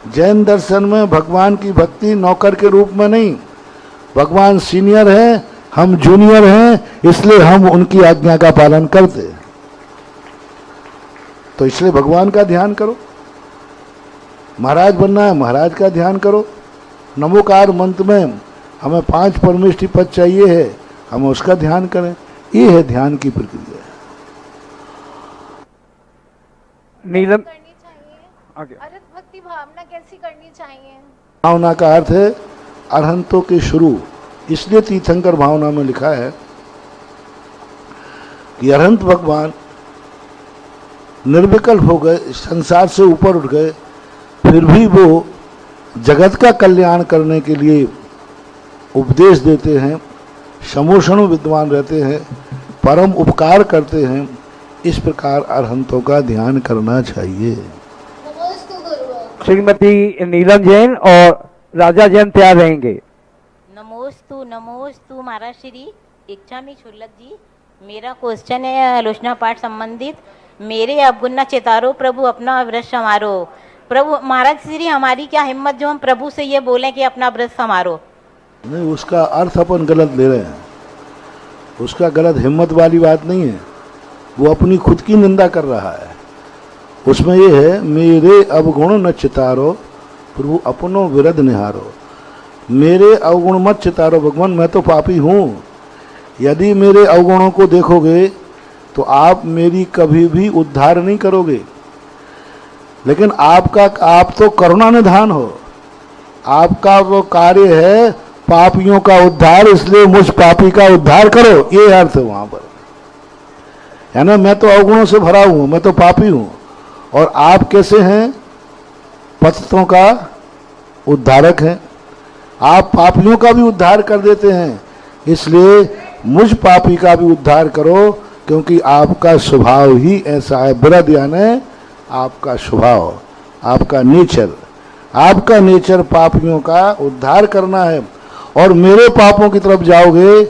जैन दर्शन में भगवान की भक्ति नौकर के रूप में नहीं, भगवान सीनियर है, हम जूनियर हैं, इसलिए हम उनकी आज्ञा का पालन करते हैं। तो इसलिए भगवान का ध्यान करो। महाराज बनना है, महाराज का ध्यान करो। नमोकार मंत्र में हमें 5 परमेष्ठी पद चाहिए है, हमें उसका ध्यान करें। ये है ध्यान की प्रक्रिया। नीलम करनी चाहिए। आगे। अरहत भक्ति भावना कैसी करनी चाहिए? भावना का अर्थ है अरहंतों के शुरू। इसलिए तीर्थंकर भावना में लिखा है कि अरहंत भगवान निर्विकल्प हो गए, संसार से ऊपर उठ गए, फिर भी वो जगत का कल्याण करने के लिए उपदेश देते हैं, समोषणु विद्वान रहते हैं, परम उपकार करते हैं। इस प्रकार अरहंतों का ध्यान करना चाहिए। श्रीमती नीलम जैन और राजा जैन तैयार रहेंगे। नमोस्तु महाराज श्री इच्छामी छुल्लक जी। मेरा क्वेश्चन है आलोचना पाठ संबंधित। मेरे अवगुण चेतारो प्रभु अपना व्रत समारो। प्रभु महाराज श्री हमारी क्या हिम्मत जो हम प्रभु से ये बोले कि अपना व्रत समारो। नहीं, उसका अर्थ अपन गलत ले रहे हैं। उसका गलत हिम्मत वाली बात नहीं है, वो अपनी खुद की निंदा कर रहा है। उसमें ये है मेरे अवगुण न चितारो प्रभु अपनो विरध निहारो। मेरे अवगुण मत चितारो भगवान, मैं तो पापी हूँ। यदि मेरे अवगुणों को देखोगे तो आप मेरी कभी भी उद्धार नहीं करोगे। लेकिन आप तो करुणा निधान हो, आपका वो कार्य है पापियों का उद्धार, इसलिए मुझ पापी का उद्धार करो, ये अर्थ है वहां पर। है ना, मैं तो अवगुणों से भरा हूं, मैं तो पापी हूं, और आप कैसे हैं? पतितों का उद्धारक हैं। आप पापियों का भी उद्धार कर देते हैं, इसलिए मुझ पापी का भी उद्धार करो, क्योंकि आपका स्वभाव ही ऐसा है। विरध यानी आपका स्वभाव, आपका नेचर पापियों का उद्धार करना है। और मेरे पापों की तरफ जाओगे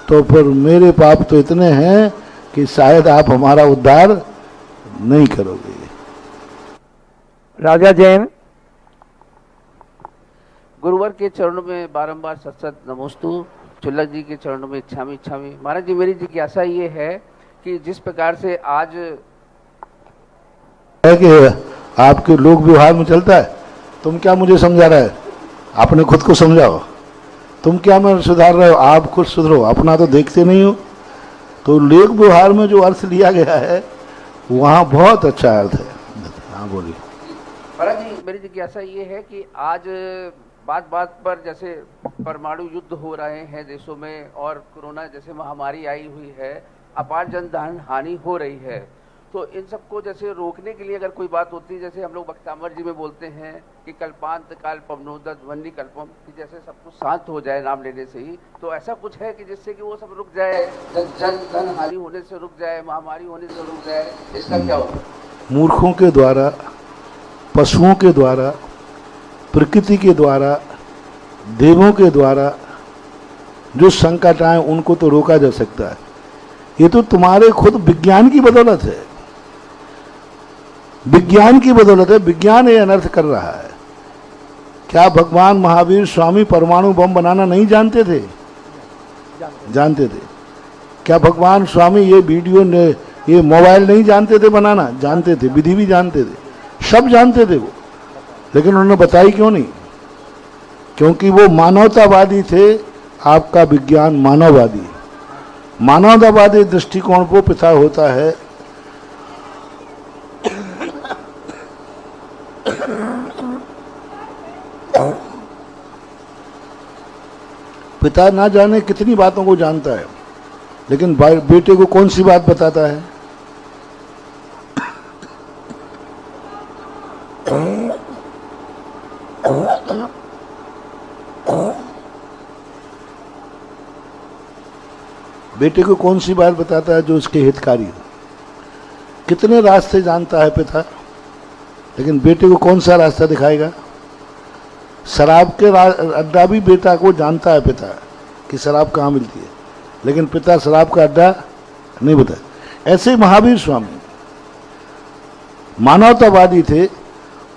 तो फिर मेरे पाप तो इतने हैं कि शायद आप हमारा उद्धार नहीं करोगे। राजा जैन। गुरुवर के चरणों में बारंबार सत नमोस्तु, चुल्लक जी के चरणों में इच्छामी इच्छामी। महाराज जी, मेरी जिज्ञासा ये है कि जिस प्रकार से आज है कि आपके लोक व्यवहार में चलता है, तुम क्या मुझे समझा रहा है? आपने खुद को समझाओ। तुम क्या मैं सुधार रहे हो? आप खुद सुधरो, अपना तो देखते नहीं हो। तो लोक व्यवहार में जो अर्थ लिया गया है वहाँ बहुत अच्छा अर्थ है। हाँ बोलिए। महाराज जी, मेरी जिज्ञासा ये है कि आज बात बात पर जैसे परमाणु युद्ध हो रहे हैं देशों में, और कोरोना जैसे महामारी आई हुई है, अपार जनधन हानि हो रही है, तो इन सबको जैसे रोकने के लिए अगर कोई बात होती है, जैसे हम लोग वक्तामर जी में बोलते हैं कि कल्पांत काल पवनोदत ध्वनि कल्पम, कि जैसे सब कुछ शांत हो जाए नाम लेने से ही, तो ऐसा कुछ है कि जिससे कि वो सब रुक जाए, जन हानि होने से रुक जाए, महामारी होने से रुक जाए, इसका क्या होगा? मूर्खों के द्वारा, पशुओं के द्वारा, प्रकृति के द्वारा, देवों के द्वारा जो संकट आए उनको तो रोका जा सकता है। ये तो तुम्हारे खुद विज्ञान की बदौलत है, विज्ञान की बदौलत है। विज्ञान ये अनर्थ कर रहा है। क्या भगवान महावीर स्वामी परमाणु बम बनाना नहीं जानते थे? जानते थे। क्या भगवान स्वामी ये मोबाइल नहीं जानते थे बनाना? जानते थे, विधि भी जानते थे, सब जानते थे वो, लेकिन उन्होंने बताई क्यों नहीं? क्योंकि वो मानवतावादी थे। आपका विज्ञान मानववादी, मानवतावादी दृष्टिकोण को पिता होता है। पिता ना जाने कितनी बातों को जानता है, लेकिन बेटे को कौन सी बात बताता है? बेटे को कौन सी बात बताता है जो उसके हितकारी हो? कितने रास्ते जानता है पिता, लेकिन बेटे को कौन सा रास्ता दिखाएगा? शराब के अड्डा भी बेटा को जानता है पिता कि शराब कहाँ मिलती है, लेकिन पिता शराब का अड्डा नहीं बताया। ऐसे महावीर स्वामी मानवतावादी थे।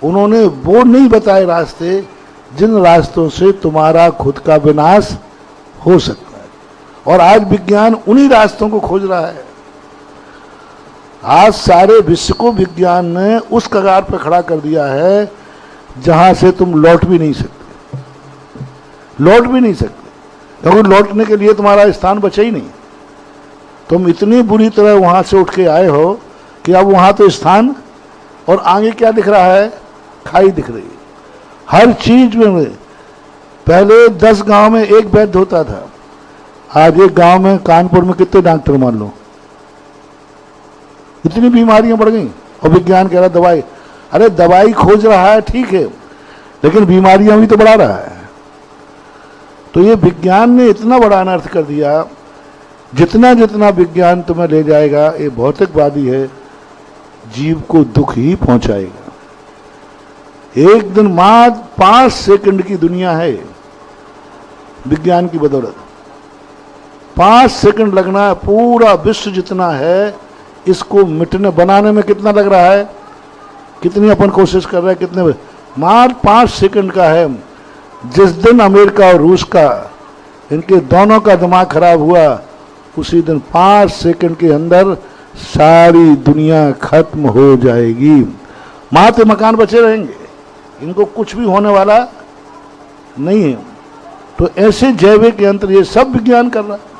उन्होंने वो नहीं बताए रास्ते जिन रास्तों से तुम्हारा खुद का विनाश हो सकता है। और आज विज्ञान उन्हीं रास्तों को खोज रहा है। आज सारे विश्व को विज्ञान ने उस कगार पर खड़ा कर दिया है जहां से तुम लौट भी नहीं सकते, लौट भी नहीं सकते, क्योंकि लौटने के लिए तुम्हारा स्थान बचा ही नहीं। तुम इतनी बुरी तरह वहां से उठ के आए हो कि अब वहां तो स्थान, और आगे क्या दिख रहा है? खाई दिख रही है। हर चीज में पहले 10 गांव में एक वैद्य होता था, आज एक गांव में, कानपुर में कितने डॉक्टर मान लो। इतनी बीमारियां बढ़ गई और विज्ञान कह रहा दवाई, अरे दवाई खोज रहा है ठीक है, लेकिन बीमारियां भी तो बढ़ा रहा है। तो ये विज्ञान ने इतना बड़ा अनर्थ कर दिया। जितना जितना विज्ञान तुम्हें ले जाएगा, ये भौतिकवादी है, जीव को दुख ही पहुंचाएगा। एक दिन मात्र 5 सेकंड की दुनिया है विज्ञान की बदौलत। 5 सेकंड लगना है, पूरा विश्व जितना है इसको मिटने बनाने में कितना लग रहा है, कितनी अपन कोशिश कर रहे हैं, कितने मात्र 5 सेकंड का है। जिस दिन अमेरिका और रूस का, इनके दोनों का दिमाग खराब हुआ, उसी दिन 5 सेकंड के अंदर सारी दुनिया खत्म हो जाएगी। मात्र मकान बचे रहेंगे, इनको कुछ भी होने वाला नहीं है। तो ऐसे जैविक यंत्र, ये सब विज्ञान कर रहा है।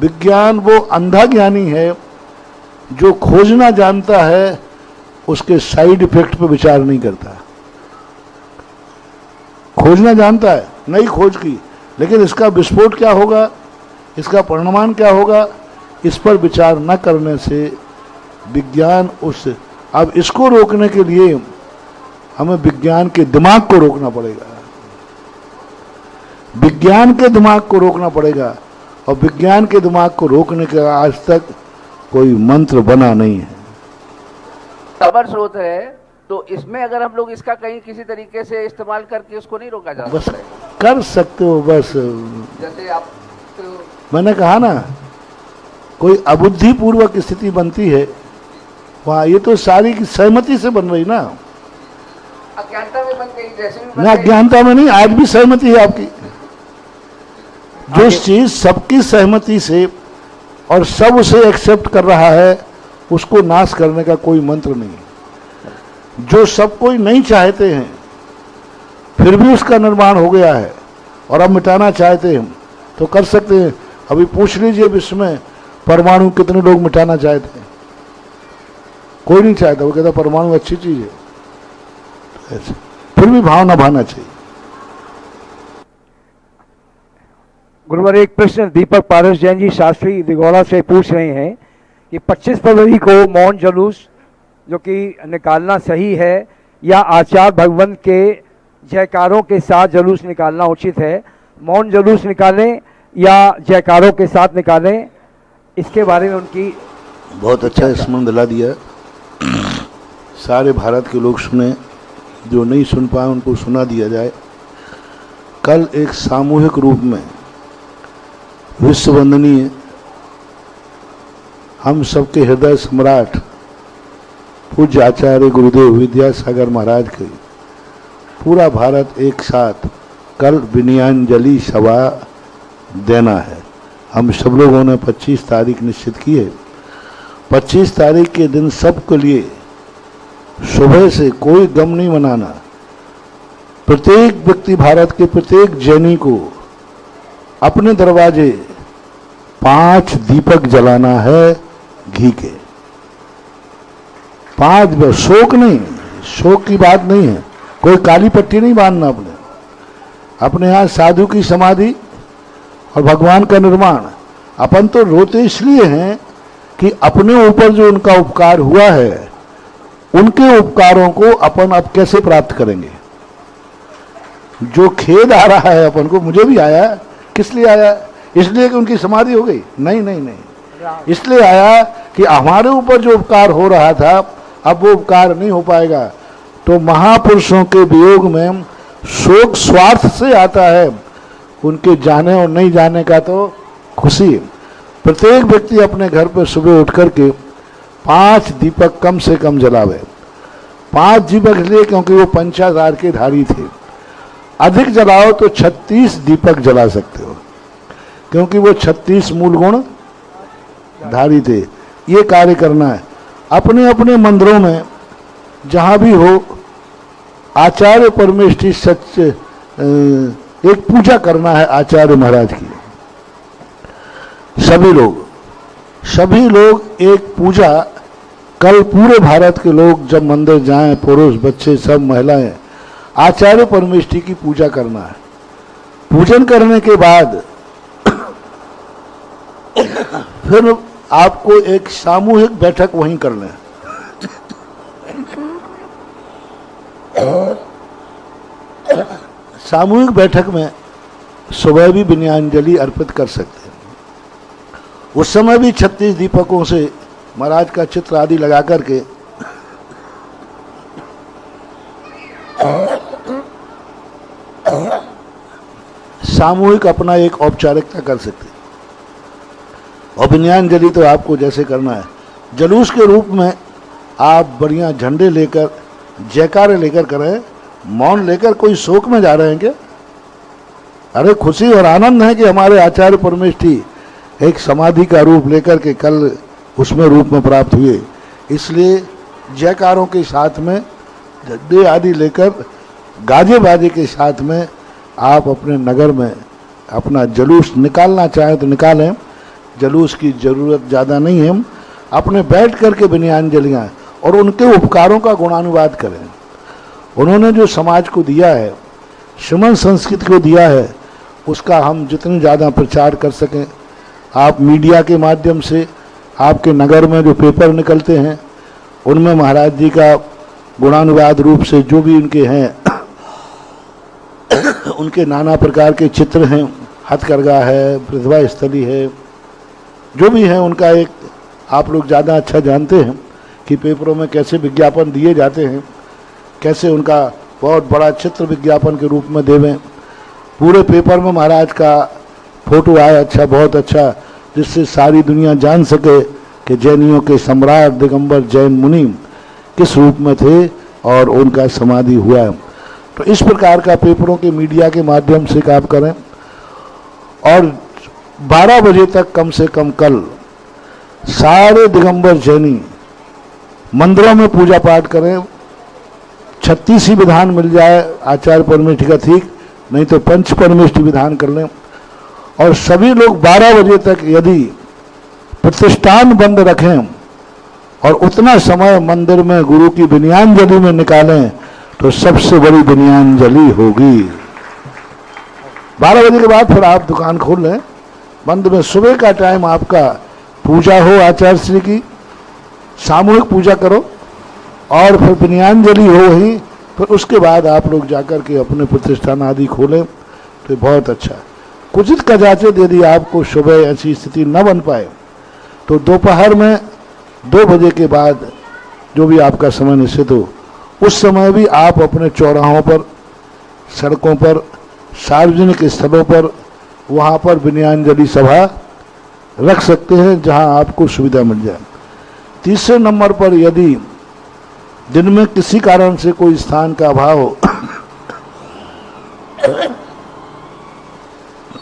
विज्ञान वो अंधा ज्ञानी है जो खोजना जानता है, उसके साइड इफेक्ट पे विचार नहीं करता। खोजना जानता है, नई खोज की, लेकिन इसका विस्फोट क्या होगा, इसका परिणाम क्या होगा, इस पर विचार न करने से विज्ञान उस, अब इसको रोकने के लिए हमें विज्ञान के दिमाग को रोकना पड़ेगा, विज्ञान के दिमाग को रोकना पड़ेगा। और विज्ञान के दिमाग को रोकने का आज तक कोई मंत्र बना नहीं है। खबर स्रोत है, तो इसमें अगर हम लोग इसका कहीं किसी तरीके से इस्तेमाल करके उसको नहीं रोका जा बस सकता है? कर सकते हो, बस जैसे आप तो मैंने कहा ना, कोई अबुद्धिपूर्वक स्थिति बनती है वहाँ, ये तो सारी की सहमति से बन रही ना, अज्ञानता में बन गई, जैसे भी बन ना गई। अज्ञानता में नहीं, आज भी सहमति है आपकी। जो चीज सबकी सहमति से और सब उसे एक्सेप्ट कर रहा है, उसको नाश करने का कोई मंत्र नहीं। जो सब कोई नहीं चाहते हैं फिर भी उसका निर्माण हो गया है और अब मिटाना चाहते हैं तो कर सकते हैं। अभी पूछ लीजिए विश्व में परमाणु कितने लोग मिटाना चाहते हैं? कोई नहीं चाहता, वो कहता परमाणु अच्छी चीज है। ऐसे फिर भी भाव न भाना चाहिए। गुरुवर, एक प्रश्न दीपक पारस जैन जी शास्त्री दिगौड़ा से पूछ रहे हैं कि 25 फरवरी को मौन जुलूस जो कि निकालना सही है या आचार्य भगवंत के जयकारों के साथ जुलूस निकालना उचित है? मौन जुलूस निकालें या जयकारों के साथ निकालें, इसके बारे में उनकी बहुत अच्छा स्मरण दिला दिया। सारे भारत के लोग सुने, जो नहीं सुन पाए उनको सुना दिया जाए। कल एक सामूहिक रूप में विश्व वंदनीय हम सबके हृदय सम्राट पूज्य आचार्य गुरुदेव विद्यासागर महाराज के पूरा भारत एक साथ कल विनयाञ्जलि सभा देना है। हम सब लोगों ने 25 तारीख निश्चित की है। 25 तारीख के दिन सबके लिए सुबह से कोई गम नहीं मनाना। प्रत्येक व्यक्ति, भारत के प्रत्येक जैनी को अपने दरवाजे 5 दीपक जलाना है घी के। 5 शोक नहीं, शोक की बात नहीं है, कोई काली पट्टी नहीं बांधना अपने यहाँ साधु की समाधि और भगवान का निर्माण। अपन तो रोते इसलिए हैं कि अपने ऊपर जो उनका उपकार हुआ है, उनके उपकारों को अपन अब कैसे प्राप्त करेंगे। जो खेद आ रहा है अपन को, मुझे भी आया, किस लिए आया? इसलिए कि उनकी समाधि हो गई? नहीं नहीं नहीं, इसलिए आया कि हमारे ऊपर जो उपकार हो रहा था अब वो उपकार नहीं हो पाएगा। तो महापुरुषों के वियोग में शोक स्वार्थ से आता है, उनके जाने और नहीं जाने का तो खुशी। प्रत्येक व्यक्ति अपने घर पर सुबह उठ करके 5 दीपक कम से कम जलावे। 5 दीपक इसलिए क्योंकि वो पंचाधार के धारी थे। अधिक जलाओ तो 36 दीपक जला सकते हो, क्योंकि वो 36 मूल गुण धारी थे। ये कार्य करना है अपने अपने मंदिरों में, जहाँ भी हो। आचार्य परमेष्ठी सच एक पूजा करना है आचार्य महाराज की। सभी लोग एक पूजा, कल पूरे भारत के लोग जब मंदिर जाएं, पुरुष बच्चे सब महिलाएं, आचार्य परमेष्ठी की पूजा करना है। पूजन करने के बाद फिर आपको एक सामूहिक बैठक वहीं करना है। सामूहिक बैठक में सुबह भी विनयाञ्जलि अर्पित कर सकते हैं। उस समय भी 36 दीपकों से महाराज का चित्र आदि लगा करके सामूहिक अपना एक औपचारिकता कर सकते हैं। और विनयाञ्जलि तो आपको जैसे करना है, जुलूस के रूप में आप बढ़िया झंडे लेकर, जयकारे लेकर करें। मौन लेकर कोई शोक में जा रहे हैं क्या? अरे खुशी और आनंद है कि हमारे आचार्य परमेष्ठी एक समाधि का रूप लेकर के कल उसमें रूप में प्राप्त हुए। इसलिए जयकारों के साथ में झंडे आदि लेकर गाजे बाजे के साथ में आप अपने नगर में अपना जुलूस निकालना चाहें तो निकालें। जुलूस की जरूरत ज़्यादा नहीं है। अपने बैठ करके विनयान्जलियाँ और उनके उपकारों का गुणानुवाद करें। उन्होंने जो समाज को दिया है, श्रीमंत संस्कृति को दिया है, उसका हम जितनी ज़्यादा प्रचार कर सकें। आप मीडिया के माध्यम से, आपके नगर में जो पेपर निकलते हैं उनमें महाराज जी का गुणानुवाद रूप से जो भी उनके हैं उनके नाना प्रकार के चित्र हैं, हथकरघा है, प्रतिभा स्थली है, जो भी है उनका एक आप लोग ज़्यादा अच्छा जानते हैं कि पेपरों में कैसे विज्ञापन दिए जाते हैं, कैसे उनका बहुत बड़ा चित्र विज्ञापन के रूप में देवें। पूरे पेपर में महाराज का फोटो आया अच्छा, बहुत अच्छा, जिससे सारी दुनिया जान सके कि जैनियों के सम्राट दिगंबर जैन मुनि किस रूप में थे और उनका समाधि हुआ है। तो इस प्रकार का पेपरों के मीडिया के माध्यम से काम करें। और 12 बजे तक कम से कम कल सारे दिगंबर जैनी मंदिरों में पूजा पाठ करें। 36 विधान मिल जाए आचार्य परमेष्ठी का ठीक, नहीं तो पंच परमेष्ठी विधान कर लें। और सभी लोग 12 बजे तक यदि प्रतिष्ठान बंद रखें और उतना समय मंदिर में गुरु की विनयान्जलि में निकालें तो सबसे बड़ी विनयान्जलि होगी। 12 बजे के बाद फिर आप दुकान खोल लें। बंद में सुबह का टाइम आपका पूजा हो आचार्य श्री की, सामूहिक पूजा करो और फिर विनयान्जलि हो ही, फिर उसके बाद आप लोग जाकर के अपने प्रतिष्ठान आदि खोलें तो बहुत अच्छा है। कुचित कदाचित यदि आपको सुबह ऐसी स्थिति न बन पाए तो दोपहर में 2 बजे के बाद जो भी आपका समय निश्चित हो, उस समय भी आप अपने चौराहों पर, सड़कों पर, सार्वजनिक स्थलों पर, वहाँ पर विनयान्जलि सभा रख सकते हैं जहाँ आपको सुविधा मिल जाए। तीसरे नंबर पर यदि दिन में किसी कारण से कोई स्थान का अभाव हो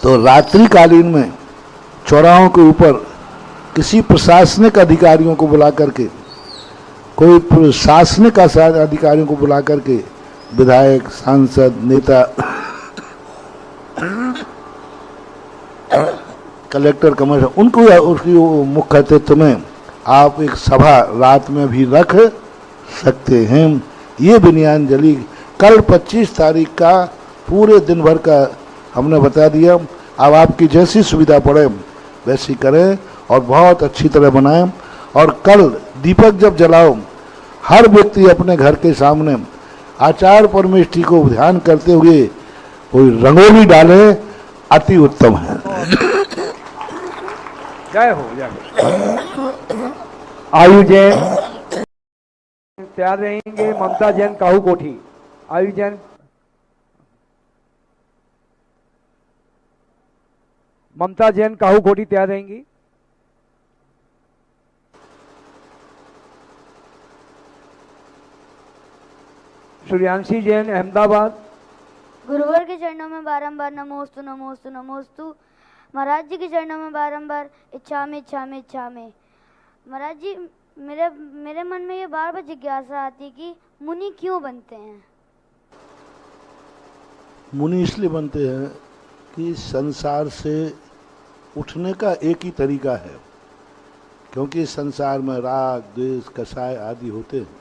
तो रात्रिकालीन में चौराहों के ऊपर किसी प्रशासनिक अधिकारियों को बुला करके, कोई प्रशासनिक अधिकारियों को बुला करके, विधायक, सांसद, नेता, कलेक्टर, कमिश्नर, उनको उसकी मुख्य अतिथि में आप एक सभा रात में भी रख सकते हैं। ये विनयान्जलि कल 25 तारीख का पूरे दिन भर का हमने बता दिया। अब आपकी जैसी सुविधा पड़े वैसी करें और बहुत अच्छी तरह बनाएं। और कल दीपक जब जलाओ, हर व्यक्ति अपने घर के सामने आचार्य परमेष्ठी को ध्यान करते हुए कोई रंगोली डाले, अति उत्तम है। जय हो, जय हो। आयु जैन तैयार रहेंगे। ममता जैन काहू कोठी। आयु जैन, ममता जैन काहू कोठी तैयार रहेंगी। सूर्यांशी जैन अहमदाबाद। गुरुवर के चरणों में बारंबार नमोस्तु नमोस्तु नमोस्तु। महाराज जी के चरणों में बारंबार इच्छा में इच्छा में इच्छा में। महाराज जी, मेरे मन में ये बार बार जिज्ञासा आती कि मुनि क्यों बनते हैं? मुनि इसलिए बनते हैं कि संसार से उठने का एक ही तरीका है, क्योंकि संसार में राग, द्वेष, कषाय आदि होते हैं।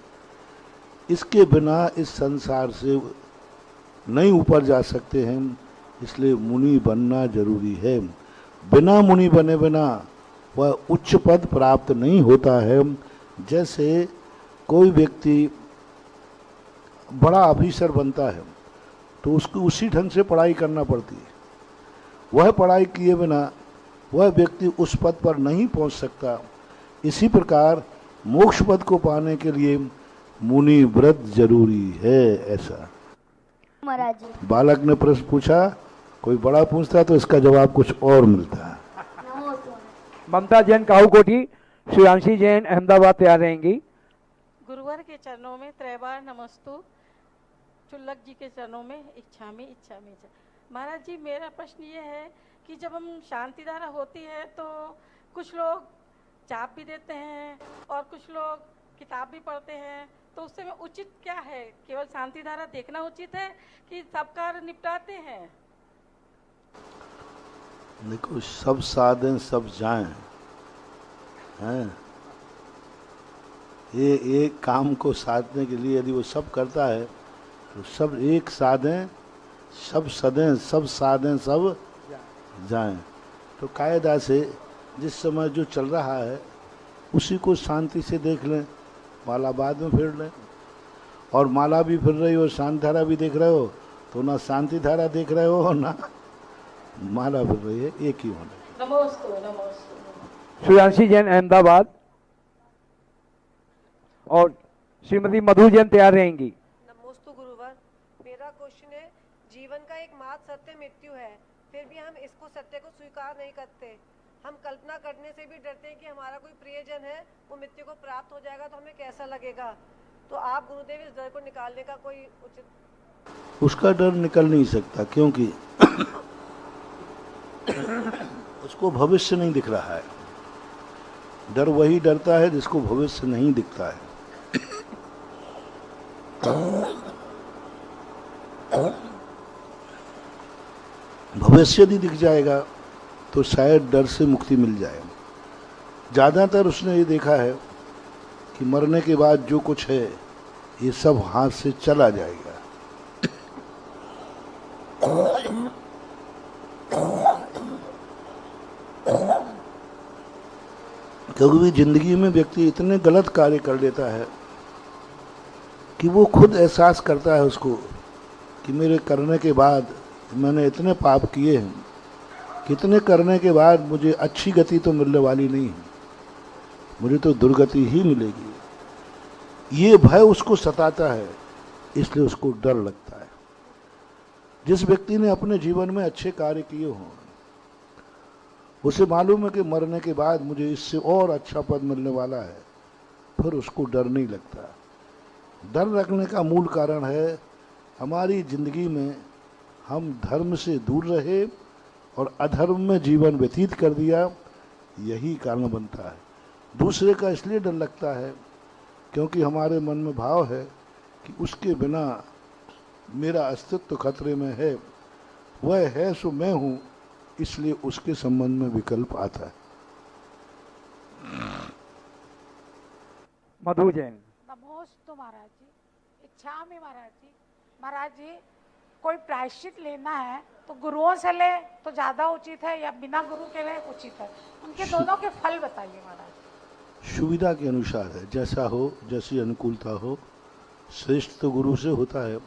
इसके बिना इस संसार से नहीं ऊपर जा सकते हैं, इसलिए मुनि बनना जरूरी है। बिना मुनि बने बिना वह उच्च पद प्राप्त नहीं होता है। जैसे कोई व्यक्ति बड़ा अफीसर बनता है तो उसको उसी ढंग से पढ़ाई करना पड़ती है। वह पढ़ाई किए बिना वह व्यक्ति उस पद पर नहीं पहुंच सकता। इसी प्रकार मोक्ष पद को पाने के लिए मुनि व्रत जरूरी है। ऐसा महाराज जी, बालक ने प्रश्न पूछा, कोई बड़ा पूछता तो इसका जवाब कुछ और मिलता है। ममता जैन काहू कोठी। सूर्यांशी जैन अहमदाबाद तैयार रहेंगी। गुरुवर के चरणों में त्रैबार नमस्तु। चुल्लक जी के चरणों में इच्छा में इच्छा में। महाराज जी, मेरा प्रश्न ये है कि जब हम शांति धारा होती है तो कुछ लोग चाप भी देते हैं और कुछ लोग किताब भी पढ़ते हैं, तो उससे में उचित क्या है? केवल शांति धारा देखना उचित है कि सब कार्य निपटाते हैं? देखो, सब साधन सब जाएं, हैं। ये एक काम को साधने के लिए यदि वो सब करता है तो सब एक साधें, सब सदें, सब साधें, सब जाएं। तो कायदा से जिस समय जो चल रहा है उसी को शांति से देख लें, माला बाद में फिर लें। और माला भी फिर रही हो, शांति धारा भी देख रहे हो, तो ना शांति धारा देख रहे हो ना माला फिर रही है, एक ही होने। नमोस्तु नमोस्तु। सुयांशी जैन अहमदाबाद और श्रीमती मधु जैन तैयार रहेंगी। नमोस्तु गुरुवर। मेरा क्वेश्चन है, जीवन का एकमात्र सत्य मृत्यु है, फिर भी हम इसको सत्य को स्वीकार नहीं करते। हम कल्पना करने से भी डरते हैं कि हमारा कोई प्रियजन है वो मृत्यु को प्राप्त हो जाएगा तो हमें कैसा लगेगा। तो आप गुरुदेव इस डर को निकालने का कोई उचित। उसका डर निकल नहीं सकता, क्योंकि उसको भविष्य नहीं दिख रहा है। डर वही डरता है जिसको भविष्य नहीं दिखता है। भविष्य यदि दिख जाएगा तो शायद डर से मुक्ति मिल जाए। ज़्यादातर उसने ये देखा है कि मरने के बाद जो कुछ है ये सब हाथ से चला जाएगा। कभी जिंदगी में व्यक्ति इतने गलत कार्य कर लेता है कि वो खुद एहसास करता है उसको कि मेरे करने के बाद मैंने इतने पाप किए हैं, कितने करने के बाद मुझे अच्छी गति तो मिलने वाली नहीं है, मुझे तो दुर्गति ही मिलेगी। ये भय उसको सताता है, इसलिए उसको डर लगता है। जिस व्यक्ति ने अपने जीवन में अच्छे कार्य किए हों, उसे मालूम है कि मरने के बाद मुझे इससे और अच्छा पद मिलने वाला है, फिर उसको डर नहीं लगता। डर रखने का मूल कारण है हमारी जिंदगी में हम धर्म से दूर रहे और अधर्म में जीवन व्यतीत कर दिया, यही कारण बनता है। दूसरे का इसलिए डर लगता है क्योंकि हमारे मन में भाव है कि उसके बिना मेरा अस्तित्व खतरे में है, वह है सो मैं हूँ, इसलिए उसके संबंध में विकल्प आता है। मधु जैन। नमोस्तु महाराज जी। इच्छा में महाराज जी, महाराज जी कोई प्रायश्चित लेना है तो गुरुओं से ले तो ज्यादा उचित है या बिना गुरु के ले उचित है? उनके दोनों के फल बताइए महाराज। सुविधा के अनुसार है, जैसा हो, जैसी अनुकूलता हो। श्रेष्ठ तो गुरु से होता है,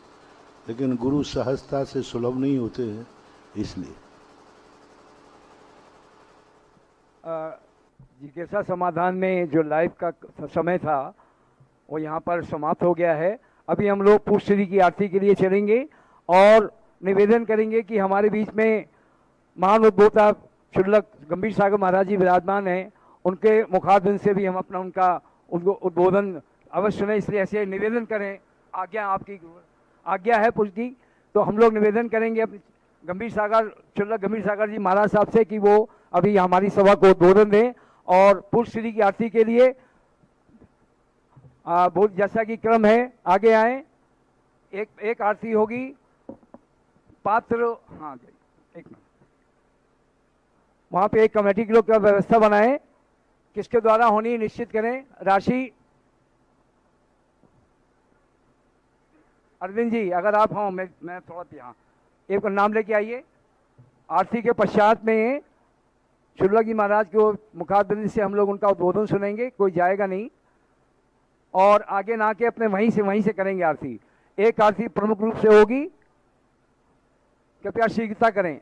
लेकिन गुरु सहजता से सुलभ नहीं होते हैं, इसलिए। जिज्ञासा समाधान में जो लाइव का समय था वो यहाँ पर समाप्त हो गया है। अभी हम लोग पुष्टि की आरती के लिए चलेंगे और निवेदन करेंगे कि हमारे बीच में महान उद्बोधता शुल्लक गंभीर सागर महाराज जी विराजमान हैं, उनके मुखारबिंद से भी हम अपना उनको उद्बोधन अवश्य सुने, इसलिए ऐसे निवेदन करें। आज्ञा आपकी आज्ञा है पुष्ट की, तो हम लोग निवेदन करेंगे अपने गंभीर सागर शुल्लक गंभीर सागर जी महाराज साहब से कि वो अभी हमारी सभा को उद्बोधन दें। और पुष्ट श्री की आरती के लिए बहुत जैसा कि क्रम है, आगे आए। एक आरती होगी पात्र, हाँ एक मिनट, वहाँ पे एक कमेटी के लोग का व्यवस्था बनाएं, किसके द्वारा होनी निश्चित करें। राशि अरविंद जी अगर आप हों, मैं थोड़ा यहाँ एक नाम लेके आइए। आरती के पश्चात में शुल्लक जी महाराज को मुखारबिंद से हम लोग उनका उद्बोधन सुनेंगे, कोई जाएगा नहीं, और आगे ना के अपने वहीं से करेंगे आरती। एक आरती प्रमुख रूप से होगी, कृपया शीघ्रता करें।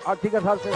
आरती का साथ से